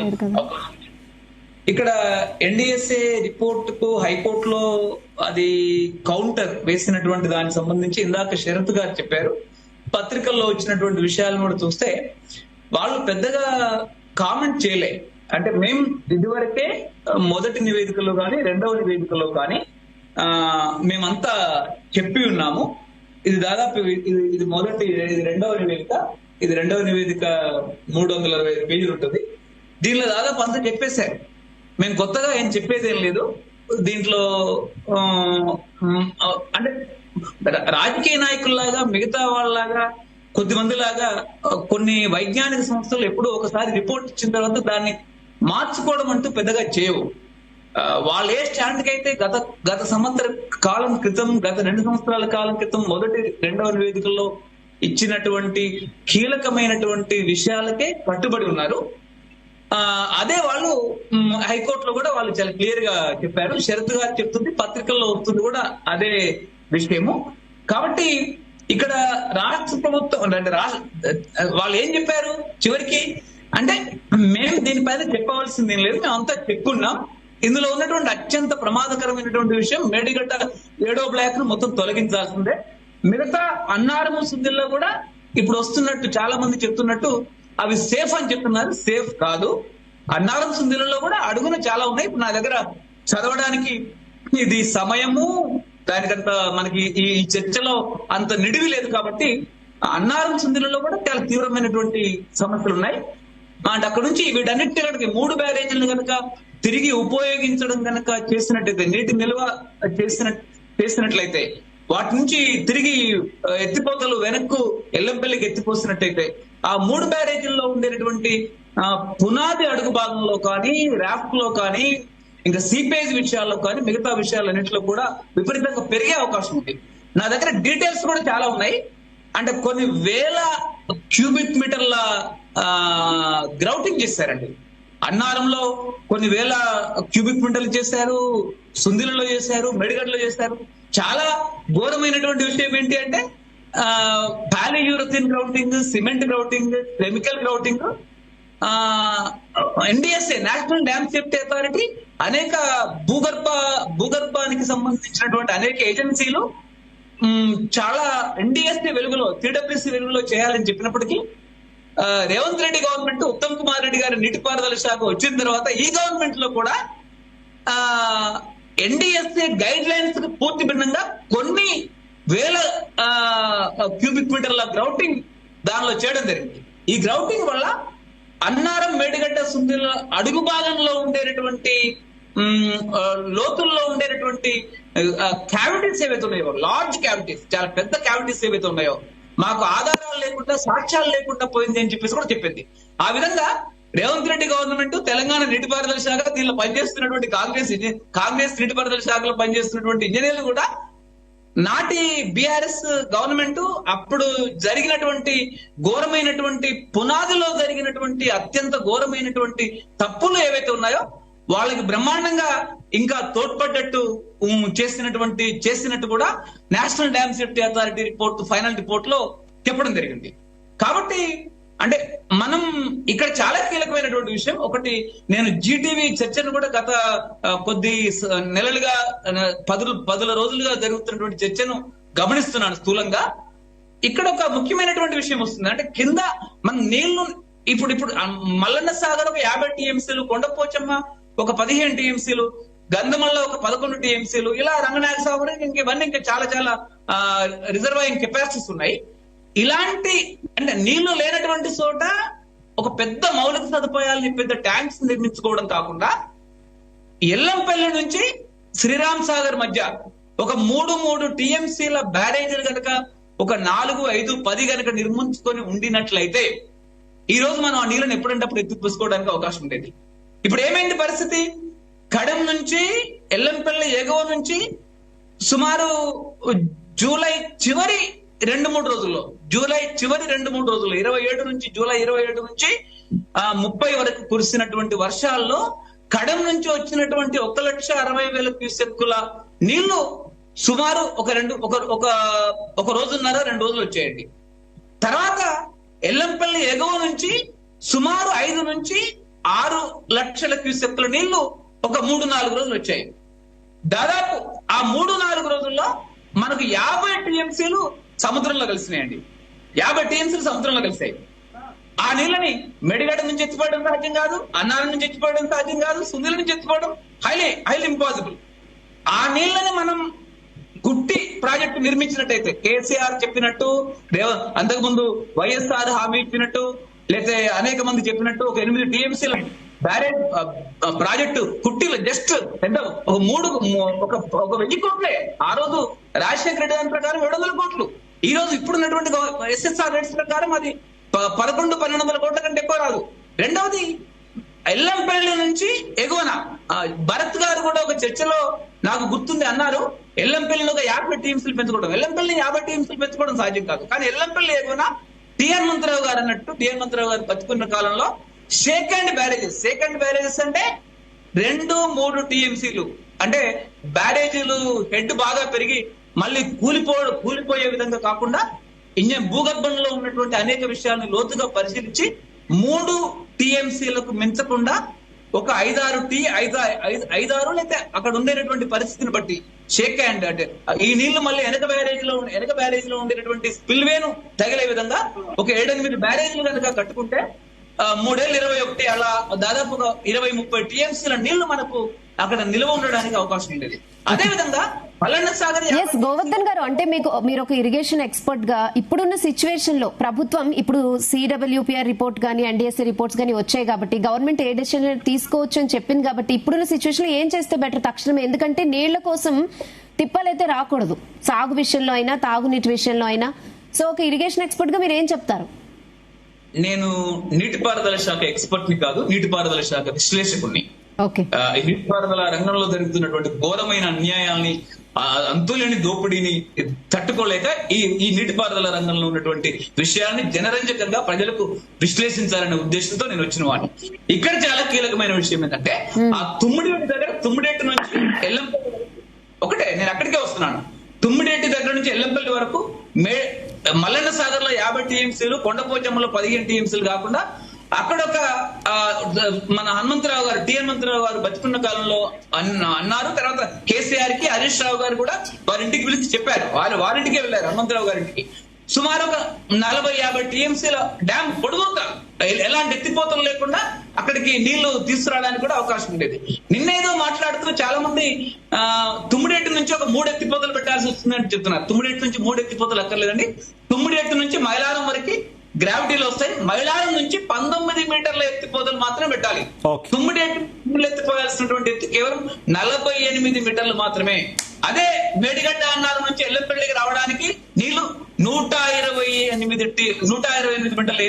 ఇక్కడ ఎన్డీఎస్ఏ రిపోర్ట్ కు హైకోర్టులో అది కౌంటర్ వేసినటువంటి దానికి సంబంధించి ఇందాక శరత్ గారు చెప్పారు. పత్రికల్లో వచ్చినటువంటి విషయాలను కూడా చూస్తే వాళ్ళు పెద్దగా కామెంట్ చేయలే. అంటే మేము ఇదివరకే మొదటి నివేదికలో కానీ, 2వ నివేదికలో కానీ మేమంతా చెప్పి ఉన్నాము. ఇది దాదాపు ఇది 2వ నివేదిక. ఇది 2వ నివేదిక 325 పేజీలు ఉంటుంది. దీనిలో దాదాపు అంతా చెప్పేశారు. మేము కొత్తగా ఏం చెప్పేదేం లేదు దీంట్లో. అంటే రాజకీయ నాయకుల్లాగా, మిగతా వాళ్ళలాగా, కొద్దిమంది లాగా కొన్ని వైజ్ఞానిక సంస్థలు ఎప్పుడూ ఒకసారి రిపోర్ట్ ఇచ్చిన తర్వాత దాన్ని మార్చుకోవడం అంటూ పెద్దగా చేయవు. వాళ్ళు ఏ స్టాండ్కి అయితే గత సంవత్సర కాలం క్రితం, గత 2 సంవత్సరాల కాలం క్రితం మొదటి 2వ నివేదికల్లో ఇచ్చినటువంటి కీలకమైనటువంటి విషయాలకే కట్టుబడి ఉన్నారు. అదే వాళ్ళు హైకోర్టులో కూడా వాళ్ళు చాలా క్లియర్ గా చెప్పారు. శరత్ గారు చెప్తుంది, పత్రికల్లో వస్తుంది కూడా అదే విషయము. కాబట్టి ఇక్కడ రాష్ట్ర ప్రభుత్వం అంటే వాళ్ళు ఏం చెప్పారు చివరికి అంటే, మేము దీనిపైన చెప్పవలసింది ఏం లేదు, మేము అంతా చెప్పుకున్నాం. ఇందులో ఉన్నటువంటి అత్యంత ప్రమాదకరమైనటువంటి విషయం మేడిగడ్డ 7వ బ్లాక్ ను మొత్తం తొలగించాల్సిందే. మిగతా అన్నారము, సుందిల్లో కూడా ఇప్పుడు వస్తున్నట్టు చాలా మంది చెప్తున్నట్టు అవి సేఫ్ అని చెప్తున్నారు. సేఫ్ కాదు. అన్నారం, సుందిలలో కూడా అడుగున చాలా ఉన్నాయి. ఇప్పుడు నా దగ్గర చదవడానికి ఇది సమయము, దానికంత మనకి ఈ చర్చలో అంత నిడివి లేదు. కాబట్టి అన్నారం, సుందిలలో కూడా చాలా తీవ్రమైనటువంటి సమస్యలు ఉన్నాయి. అండ్ అక్కడ నుంచి వీటన్నిటి కనుక 3 బ్యారేజీలను కనుక తిరిగి ఉపయోగించడం కనుక చేసినట్టయితే, నీటి నిల్వ చేసినట్లయితే, వాటి నుంచి తిరిగి ఎత్తిపోతలు వెనక్కు ఎల్లంపల్లికి ఎత్తిపోసినట్టయితే, ఆ 3 బ్యారేజీల్లో ఉండేటువంటి పునాది అడుగు భాగంలో కానీ, రాఫ్ట్ లో కానీ, ఇంకా సీపేజ్ విషయాల్లో కానీ, మిగతా విషయాలన్నింటిలో కూడా విపరీతంగా పెరిగే అవకాశం ఉంది. నా దగ్గర డీటెయిల్స్ కూడా చాలా ఉన్నాయి. అంటే కొన్ని వేల క్యూబిక్ మీటర్ల గ్రౌటింగ్ చేశారండి. అన్నారంలో కొన్ని వేల క్యూబిక్ మీటర్లు చేశారు, సుందిలలో చేశారు, మేడిగడ్డలో చేశారు. చాలా ఘోరమైనటువంటి విషయం ఏంటి అంటే polyurethane grouting, cement grouting, chemical grouting. NDSA national dam safety authority అనేక భూగర్భానికి సంబంధించినటువంటి అనేక ఏజెన్సీలు చాలా ఎన్డీఎస్ఏ వెలుగులో, టీడబ్ల్యూసీ వెలుగులో చేయాలని చెప్పినప్పటికీ రేవంత్ రెడ్డి గవర్నమెంట్, ఉత్తమ్ కుమార్ రెడ్డి గారి నీటిపారుదల శాఖ వచ్చిన తర్వాత ఈ గవర్నమెంట్ లో కూడా ఎన్డీఎస్ఏ గైడ్ లైన్స్ కు పూర్తి భిన్నంగా కొన్ని వేల క్యూబిక్ మీటర్ల గ్రౌటింగ్ దానిలో చేయడం జరిగింది. ఈ గ్రౌటింగ్ వల్ల అన్నారం, మేడిగడ్డ, సుందిల అడుగు భాగంలో ఉండేటటువంటి లోతుల్లో ఉండేటటువంటి క్యావిటీస్ ఏవైతే ఉన్నాయో, లార్జ్ క్యావిటీస్, చాలా పెద్ద క్యావిటీస్ ఏవైతే ఉన్నాయో, మాకు ఆధారాలు లేకుండా, సాక్ష్యాలు లేకుండా పోయింది అని చెప్పేసి కూడా చెప్పింది. ఆ విధంగా రేవంత్ రెడ్డి గవర్నమెంట్ తెలంగాణ నీటిపారుదల శాఖ దీనిలో పనిచేస్తున్నటువంటి కాంగ్రెస్ నీటిపారుదల శాఖలో పనిచేస్తున్నటువంటి ఇంజనీర్లు కూడా నాటి బీఆర్ఎస్ గవర్నమెంట్ అప్పుడు జరిగినటువంటి ఘోరమైనటువంటి పునాదిలో జరిగినటువంటి అత్యంత ఘోరమైనటువంటి తప్పులు ఏవైతే ఉన్నాయో వాళ్ళకి బ్రహ్మాండంగా ఇంకా తోడ్పడ్డట్టు చేసినట్టు కూడా national dam safety authority report final report లో చెప్పడం జరిగింది. కాబట్టి అంటే మనం ఇక్కడ చాలా కీలకమైనటువంటి విషయం ఒకటి, నేను జీటీవీ చర్చను కూడా గత కొద్ది నెలలుగా 10 రోజులుగా జరుగుతున్నటువంటి చర్చను గమనిస్తున్నాను స్థూలంగా. ఇక్కడ ఒక ముఖ్యమైనటువంటి విషయం వస్తుంది, అంటే కింద మన నీళ్లు ఇప్పుడు మల్లన్న సాగర్ ఒక 50 టీఎంసీలు, కొండపోచమ్మ ఒక 15 టీఎంసీలు, గంధమల్ల ఒక 11 టీఎంసీలు, ఇలా రంగనాయక సాగర్ ఇవన్నీ ఇంకా చాలా రిజర్వాయింగ్ కెపాసిటీస్ ఉన్నాయి. ఇలాంటి అంటే నీళ్లు లేనటువంటి చోట ఒక పెద్ద మౌలిక సదుపాయాలని పెద్ద ట్యాంక్స్ నిర్మించుకోవడం కాకుండా ఎల్లంపల్లి నుంచి శ్రీరామ్ సాగర్ మధ్య ఒక 3 టీఎంసీల బ్యారేజీలు కనుక ఒక 4, 5, 10 కనుక నిర్మించుకొని ఉండినట్లయితే ఈ రోజు మనం ఆ నీళ్ళని ఎప్పుడంటప్పుడు ఎత్తిపోసుకోవడానికి అవకాశం ఉండేది. ఇప్పుడు ఏమైంది పరిస్థితి? కడెం నుంచి ఎల్లంపల్లి ఎగువ నుంచి సుమారు జూలై చివరి 2-3 రోజుల్లో 27 నుంచి జూలై 27 నుంచి 30 వరకు కురిసినటువంటి వర్షాల్లో కడెం నుంచి వచ్చినటువంటి 1,60,000 క్యూసెక్కుల నీళ్లు సుమారు ఒక రోజున్నర 2 రోజులు వచ్చాయండి. తర్వాత ఎల్లంపల్లి ఎగువ నుంచి సుమారు 5 నుంచి 6 లక్షల క్యూసెక్కుల నీళ్లు ఒక 3-4 రోజులు వచ్చాయి. దాదాపు ఆ 3-4 రోజుల్లో మనకు 50 టీఎంసీలు సముద్రంలో కలిసినాయండి. 50 టీఎంసీలు సముద్రంలో కలిసాయి. ఆ నీళ్ళని మెడిగడ్డ నుంచి ఎత్తిపోవడం సాధ్యం కాదు, అన్నారం నుంచి ఎత్తిపోవడం సాధ్యం కాదు, సుందిల నుంచి ఎత్తిపోవడం హైలీ ఇంపాసిబుల్. ఆ నీళ్ళని మనం గుట్టి ప్రాజెక్టు నిర్మించినట్టయితే కేసీఆర్ చెప్పినట్టు, అంతకుముందు వైఎస్ఆర్ హామీ ఇచ్చినట్టు, లేకపోతే అనేక మంది చెప్పినట్టు ఒక 8 టీఎంసీల బ్యారేజ్ ప్రాజెక్టు కుట్టిలో జస్ట్ ఎంత ఒక 1000 కోట్లే. ఆ రోజు రాజశేఖర రెడ్డి దాని ప్రకారం 700 కోట్లు. ఈ రోజు ఇప్పుడున్నటువంటి ఎస్ఎస్ఆర్ రేట్స్ ప్రకారం అది 1100-1200 కోట్ల కంటే ఎక్కువ రాదు. రెండవది ఎల్లంపల్లి నుంచి ఎగువన భరత్ గారు కూడా ఒక చర్చలో నాకు గుర్తుంది అన్నారు, ఎల్లంపల్లిలో ఒక 50 టీఎంసీలు పెంచుకోవడం, ఎల్లంపల్లిని 50 టీఎంసీలు పెంచుకోవడం సాధ్యం కాదు. కానీ ఎల్లంపల్లి ఎగువన టిఆర్ మంత్రావు గారు అన్నట్టు, టిఆర్ మంత్రావు గారు బతుకున్న కాలంలో షేక్ అండ్ బ్యారేజెస్ అంటే 2-3 టీఎంసీలు అంటే బ్యారేజీలు హెడ్ బాగా పెరిగి మళ్ళీ కూలిపోయే విధంగా కాకుండా భూగర్భంలో ఉన్నటువంటి అనేక విషయాలను లోతుగా పరిశీలించి 3 టీఎంసీలకు మించకుండా ఒక 5-6 లేకపోతే అక్కడ ఉండేటటువంటి పరిస్థితిని బట్టి షేక్ హ్యాండ్ అంటే ఈ నీళ్లు మళ్ళీ వెనక బ్యారేజ్ లో ఉండేటటువంటి స్పిల్వేను తగిలే విధంగా ఒక 7-8 బ్యారేజీలు కనుక కట్టుకుంటే 3-21 అలా దాదాపుగా 20-30 టీఎంసీల నీళ్లు మనకు అక్కడ నిల్వ ఉండడానికి అవకాశం ఉండేది. అదే విధంగా మల్లన్న సాగర్. గోవర్ధన్ గారు, అంటే మీరు ఒక ఇరిగేషన్ ఎక్స్పర్ట్ గా ఇప్పుడున్న సిచ్యువేషన్ లో ప్రభుత్వం ఇప్పుడు సిడబ్ల్యూపీఆర్ రిపోర్ట్ గానీ ఎన్డీఎస్ఏ రిపోర్ట్స్ గానీ వచ్చాయి కాబట్టి గవర్నమెంట్ ఏ డెసిషన్ తీసుకోవచ్చు అని చెప్పింది కాబట్టి ఇప్పుడున్న సిచ్యువేషన్ లో ఏం చేస్తే బెటర్ తక్షణం? ఎందుకంటే నీళ్ల కోసం తిప్పలైతే రాకూడదు, సాగు విషయంలో అయినా తాగునీటి విషయంలో అయినా. సో ఒక ఇరిగేషన్ ఎక్స్పర్ట్ గా మీరు ఏం చెప్తారు? నేను నీటిపారుదల శాఖ ఎక్స్పర్ట్ ని కాదు, నీటిపారుదల శాఖ విశ్లేషకుడిని. నీటిపారుదల రంగంలో జరుగుతున్నటువంటి ఘోరమైన అన్యాయాల్ని, అంతులేని దోపిడీని తట్టుకోలేక ఈ నీటిపారుదల రంగంలో ఉన్నటువంటి విషయాన్ని జనరంజకంగా ప్రజలకు విశ్లేషించాలనే ఉద్దేశంతో నేను వచ్చిన వాడిని. ఇక్కడ చాలా కీలకమైన విషయం ఏంటంటే ఆ తుమ్మిడేటి నుంచి ఎల్లంపల్లి ఒకటే, నేను అక్కడికే వస్తున్నాను. తుమ్మిడేటి దగ్గర నుంచి ఎల్లంపల్లి వరకు మల్లన్న సాగర్ లో 50 టీఎంసీలు, కొండపోచమ్మలో 15 టీఎంసీలు కాకుండా అక్కడ ఒక మన హనుమంతరావు గారు, టిఎన్ హనుమంతరావు గారు బతుకున్న కాలంలో అన్నారు. తర్వాత కేసీఆర్ కి హరీష్ రావు గారు కూడా వారింటికి పిలిచి చెప్పారు, వారింటికే వెళ్ళారు హనుమంతరావు గారింటికి. సుమారు ఒక 40-50 టీఎంసీల డ్యామ్ పొడుగుతా ఎలాంటి ఎత్తిపోతలు లేకుండా అక్కడికి నీళ్లు తీసుకురావడానికి కూడా అవకాశం ఉండేది. నిన్నేదో మాట్లాడుతూ చాలా మంది తుమ్మిడేటి నుంచి ఒక 3 ఎత్తిపోతలు పెట్టాల్సి వస్తుందని చెప్తున్నారు. తుమ్మిడేటి నుంచి 3 ఎత్తిపోతలు అక్కర్లేదండి. తుమ్మిడేటి నుంచి మైలారం వరకు గ్రావిటీలో వస్తాయి. మైలారం నుంచి 19 మీటర్ల ఎత్తిపోతలు మాత్రమే పెట్టాలి. 9 ఎత్తిపోయాల్సినటువంటి ఎత్తు కేవలం 48 మీటర్లు మాత్రమే. అదే మేడిగడ్డ అన్నారం నుంచి ఎల్లంపల్లికి రావడానికి నీళ్లు 128 మీటర్ల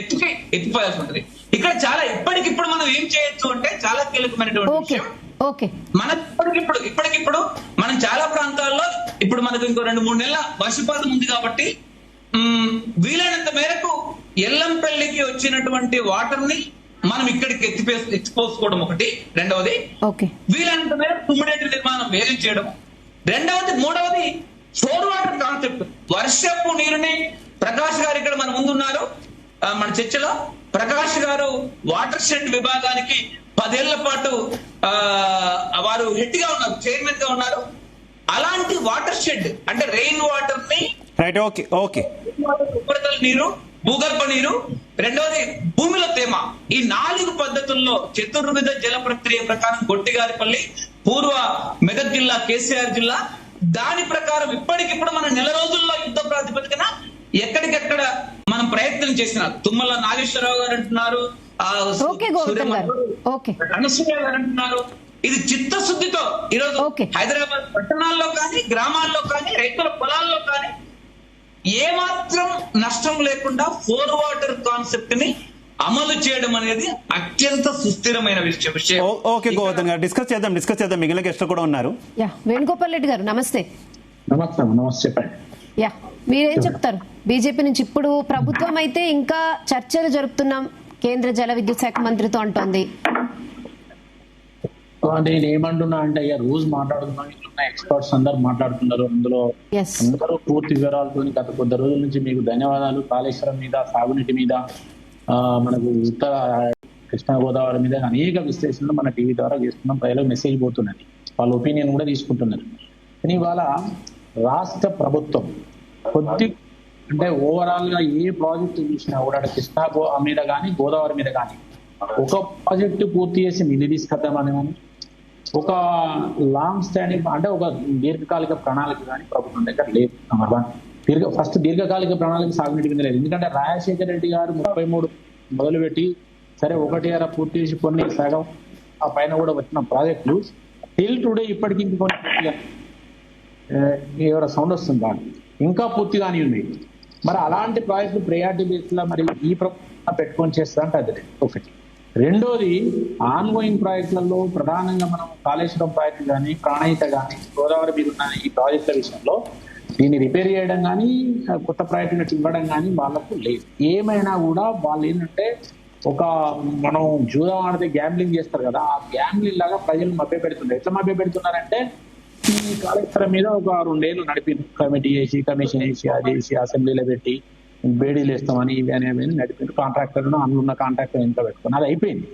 ఎత్తిపోయాల్సి ఉంటుంది. ఇక్కడ చాలా ఇప్పటికిప్పుడు మనం ఏం చేయొచ్చు అంటే చాలా కీలకమైనటువంటి విషయం. మన ఇప్పటికిప్పుడు మనం చాలా ప్రాంతాల్లో ఇప్పుడు మనకు ఇంకో 2-3 నెలల వర్షపాతం ఉంది కాబట్టి వీలైనంత మేరకు ఎల్లంపల్లికి వచ్చినటువంటి వాటర్ ని మనం ఇక్కడికి ఎత్తిపోసుకోవడం ఒకటి. రెండవది వీలైనంత మేరకు కుమ్మిడేటి నిర్మాణం వేగం చేయడం. మూడవది స్టోర్ వాటర్ కాన్సెప్ట్. వర్షపు నీరుని ప్రకాష్ గారు ఇక్కడ మన ముందున్నారు మన చర్చలో. ప్రకాష్ గారు వాటర్ షెడ్ విభాగానికి 10 ఏళ్ల పాటు వారు హెడ్ గా ఉన్నారు, చైర్మన్ గా ఉన్నారు. అలాంటి వాటర్ షెడ్ అంటే రెయిన్ వాటర్ ని ఉపరితల నీరు, భూగర్భ నీరు, రెండవది భూమిలో తేమ, ఈ 4 పద్ధతుల్లో చతుర్విధ జల ప్రక్రియ ప్రకారం గొట్టిగారిపల్లి, పూర్వ మెదక్ జిల్లా, కేసీఆర్ జిల్లా, దాని ప్రకారం ఇప్పటికిప్పుడు మన నెల రోజుల్లో యుద్ధ ప్రాతిపదికన ఎక్కడికెక్కడ మనం ప్రయత్నం చేసిన తుమ్మల నాగేశ్వరరావు గారు అంటున్నారు, అనసూయ గారు అంటున్నారు. ఇది చిత్తశుద్ధితో ఈరోజు హైదరాబాద్ పట్టణాల్లో కానీ గ్రామాల్లో కానీ రైతుల పొలాల్లో కానీ ఏమాత్రం నష్టం లేకుండా 4 వాటర్ కాన్సెప్ట్ ని అమలు చేయడం అనేది అత్యంత సుస్థిరమైన విషయం. ఓకే గోవర్ధన్ గారు, డిస్కస్ చేద్దాం. మిగిలిన గెస్టులు కూడా ఉన్నారు. వేణుగోపాల్ రెడ్డి గారు నమస్తే. నమస్తే చెప్పండి. మీరేం చెప్తారు? బీజేపీ నుంచి ఇప్పుడు ప్రభుత్వం అయితే ఇంకా చర్చలు జరుపుతున్నాం కేంద్ర జల విద్యుత్ శాఖ మంత్రితో అంటోంది. నేను ఏమంటున్నా అంటే రోజు మాట్లాడుతున్నాం, ఇక్కడ ఎక్స్పర్ట్స్ అందరు మాట్లాడుతున్నారు. అందులో అందరూ పూర్తి వివరాలతో గత కొద్ది రోజుల నుంచి మీకు ధన్యవాదాలు. కాళేశ్వరం మీద, సాగునీటి మీద, మనకు ఉత్తర కృష్ణా గోదావరి మీద అనేక విశ్లేషణలు మన టీవీ ద్వారా చేస్తున్నాం. ప్రజలకు మెసేజ్ పోతున్నది, వాళ్ళ ఒపీనియన్ కూడా తీసుకుంటున్నారు. కానీ ఇవాళ రాష్ట్ర ప్రభుత్వం కొద్ది అంటే ఓవరాల్ గా ఏ ప్రాజెక్టు చూసినా కూడా కృష్ణా మీద కానీ గోదావరి మీద కానీ ఒక ప్రాజెక్టు పూర్తి చేసి మిని తీసుకొద్దామని కానీ ఒక లాంగ్ స్టాండింగ్ అంటే ఒక దీర్ఘకాలిక ప్రణాళిక కానీ ప్రభుత్వం దగ్గర లేదు. నెంబర్ 1 దీర్ఘకాలిక ప్రణాళిక సాగునీటి మీద లేదు. ఎందుకంటే రాజశేఖర రెడ్డి గారు 33 మొదలుపెట్టి సరే 1.5 పూర్తి చేసి కొన్ని సగం ఆ పైన కూడా వచ్చిన ప్రాజెక్టులు టిల్ టుడే ఇప్పటికీ ఇంకొన్ని ఎవరో సౌండ్ వస్తుంది కానీ ఇంకా పూర్తిగానే ఉన్నాయి. మరి అలాంటి ప్రాజెక్టులు ప్రయారిటీ బేస్ లో మరి ఈ ప్రభుత్వం పెట్టుకొని చేస్తా అంటే అది ఒకటి. రెండోది ఆన్ గోయింగ్ ప్రాజెక్టులలో ప్రధానంగా మనం కాళేశ్వరం ప్రాజెక్టు కానీ, ప్రాణహిత కానీ, గోదావరి మీద ఉన్న ఈ ప్రాజెక్టుల విషయంలో దీన్ని రిపేర్ చేయడం కానీ, కొత్త ప్రాజెక్టులకు ఇవ్వడం కానీ వాళ్ళకు లేదు. ఏమైనా కూడా వాళ్ళు ఏంటంటే ఒక మనం జూదం ఆడితే గ్యాంబ్లింగ్ చేస్తారు కదా, ఆ గ్యాంబ్లింగ్ లాగా ప్రజలు మభ్య పెడుతున్నారు. ఎట్లా మభ్య పెడుతున్నారంటే ఈ కాళేశ్వరం మీద ఒక 2 ఏళ్ళు నడిపి కమిటీ చేసి, కమిషన్ వేసి, అది వేసి, అసెంబ్లీలో పెట్టి బేడీలు వేస్తామని ఇవి అనేది నడిపి కాంట్రాక్టర్ను అందులో కాంట్రాక్టర్ ఎంత పెట్టుకుని అది అయిపోయింది.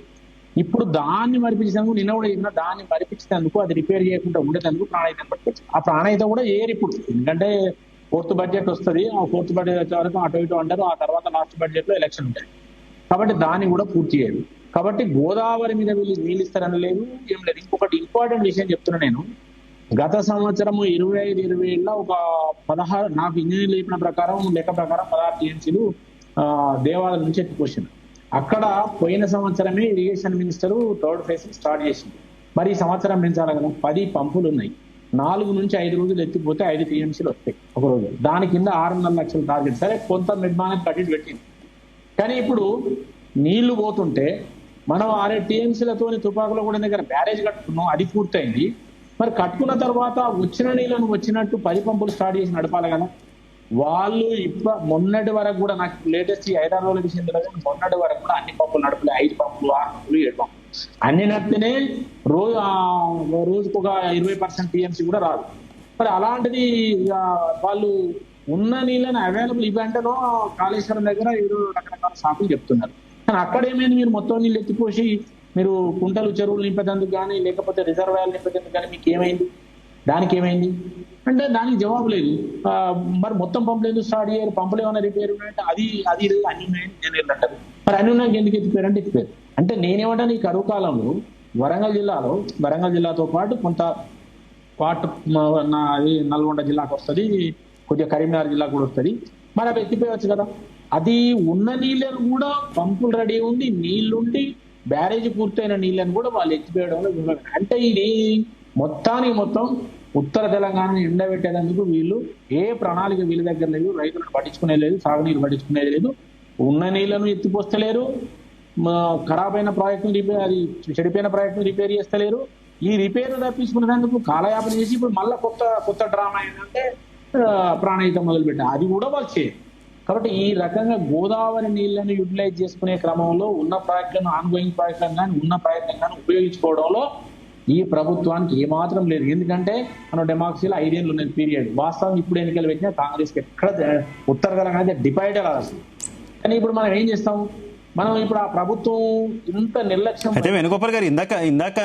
ఇప్పుడు దాన్ని మరిపించినందుకు నిన్న కూడా దాన్ని మరిపించినందుకు అది రిపేర్ చేయకుండా ఉండేందుకు ప్రాణహితం పట్టుకోవచ్చు. ఆ ప్రాణహితం కూడా ఏరు ఇప్పుడు, ఎందుకంటే 4th బడ్జెట్ వస్తుంది. ఆ 4th బడ్జెట్ వచ్చే వరకు అటు ఇటు అంటారు. ఆ తర్వాత లాస్ట్ బడ్జెట్ లో ఎలక్షన్ ఉంటాయి కాబట్టి దాన్ని కూడా పూర్తి చేయాలి. కాబట్టి గోదావరి మీద వీళ్ళు నీళ్ళు ఇస్తారని లేదు, ఏం లేదు. ఇంకొకటి ఇంపార్టెంట్ విషయం చెప్తున్నా నేను. గత సంవత్సరము 25-27 ఒక 16 నాకు ఇంజనీర్ లేపిన ప్రకారం లెక్క ప్రకారం 16 టీఎంసీలు దేవాలయం నుంచి ఎత్తిపోసింది. అక్కడ పోయిన సంవత్సరమే irrigation minister 3rd phase start చేసింది. మరి ఈ సంవత్సరం పెంచాలి కదా, 10 పంపులు ఉన్నాయి. 4 నుంచి 5 రోజులు ఎత్తిపోతే 5 టీఎంసీలు వస్తాయి ఒక రోజు. దాని కింద 6.5 లక్షల టార్గెట్. సరే కొంత నిర్మాణం కట్టి పెట్టింది. కానీ ఇప్పుడు నీళ్లు పోతుంటే మనం 6 టీఎంసీలతో తుపాకులో కూడా దగ్గర బ్యారేజ్ కట్టుకున్నాం, అది పూర్తయింది. మరి కట్టుకున్న తర్వాత వచ్చిన నీళ్ళను వచ్చినట్టు 10 పంపులు స్టార్ట్ చేసి నడపాలి కదా. వాళ్ళు మొన్నటి వరకు కూడా నాకు లేటెస్ట్ 5-6 రోజుల విషయం తెలియదు, మొన్నటి వరకు కూడా అన్ని పంపులు నడపలే. 5 పంపులు, 6 పంపులు, 7 పంపులు అన్ని నడిపితేనే రోజుకు ఒక 20% టీఎంసీ కూడా రాదు. మరి అలాంటిది వాళ్ళు ఉన్న నీళ్ళని అవైలబుల్ ఇవ్వంటలో కాళేశ్వరం దగ్గర ఏదో రకరకాల సాకులు చెప్తున్నారు. కానీ అక్కడ ఏమైంది, మీరు మొత్తం నీళ్ళు ఎత్తిపోసి మీరు కుంటలు చెరువులు నింపేందుకు కానీ లేకపోతే రిజర్వాయర్లు నింపేందుకు కానీ మీకు ఏమైంది, దానికి ఏమైంది అంటే దానికి జవాబు లేదు. మరి మొత్తం పంపులు ఎందుకు స్టార్ట్ చేయరు, పంపులు ఏమైనా రిపేర్ ఉన్నాయంటే అది అన్ని ఉన్నాయని ఇంజనీర్లు అంటారు. మరి అన్ని ఉన్నాక ఎందుకు ఎత్తిపోయారు అంటే ఎత్తిపోయారు. అంటే నేనేమంటాను, ఈ కరువు కాలంలో వరంగల్ జిల్లాతో పాటు కొంత పార్ట్ అది నల్గొండ జిల్లాకు వస్తుంది, కొద్దిగా కరీంనగర్ జిల్లా కూడా వస్తుంది. మరి అవి ఎత్తిపోయవచ్చు కదా. అది ఉన్న నీళ్ళను కూడా పంపులు రెడీ ఉండి నీళ్లుండి బ్యారేజ్ పూర్తయిన నీళ్ళని కూడా వాళ్ళు ఎత్తిపోయడంలో అంటే ఇది మొత్తం ఉత్తర తెలంగాణని ఎండబెట్టేందుకు వీళ్ళు ఏ ప్రణాళిక వీళ్ళ దగ్గర లేదు. రైతులను పట్టించుకునే లేదు, సాగునీరు పట్టించుకునేది లేదు, ఉన్న నీళ్లను ఎత్తిపోస్తలేరు. ఖరాబ్ అయిన ప్రాజెక్టును రిపేర్, అది చెడిపోయిన ప్రాజెక్టును రిపేర్ చేస్తలేరు. ఈ రిపేర్ తప్పించుకునేందుకు కాలయాపన చేసి ఇప్పుడు మళ్ళీ కొత్త డ్రామా ఏంటంటే ప్రాణహితం మొదలుపెట్టారు. అది కూడా వాళ్ళు చేయరు. కాబట్టి ఈ రకంగా గోదావరి నీళ్లను యూటిలైజ్ చేసుకునే క్రమంలో ఉన్న ప్రాజెక్టులను, ఆన్గోయింగ్ ప్రాజెక్టులను కానీ ఉన్న ప్రయత్నం కానీ ఉపయోగించుకోవడంలో ఈ ప్రభుత్వానికి ఏమాత్రం లేదు. ఎందుకంటే మనం డెమోక్రసీలో 5 ఏళ్ళు ఉన్న పీరియడ్. వాస్తవం ఇప్పుడు ఎన్నికలు పెట్టినా కాంగ్రెస్కి ఎక్కడ ఉత్తర తెలంగాణ డివైడర్ అసలు. కానీ ఇప్పుడు మనం ఏం చేస్తాం, మనం ఇప్పుడు ఆ ప్రభుత్వం ఇంత నిర్లక్ష్యం. అయితే వేణుగోపాల్ గారు ఇందాక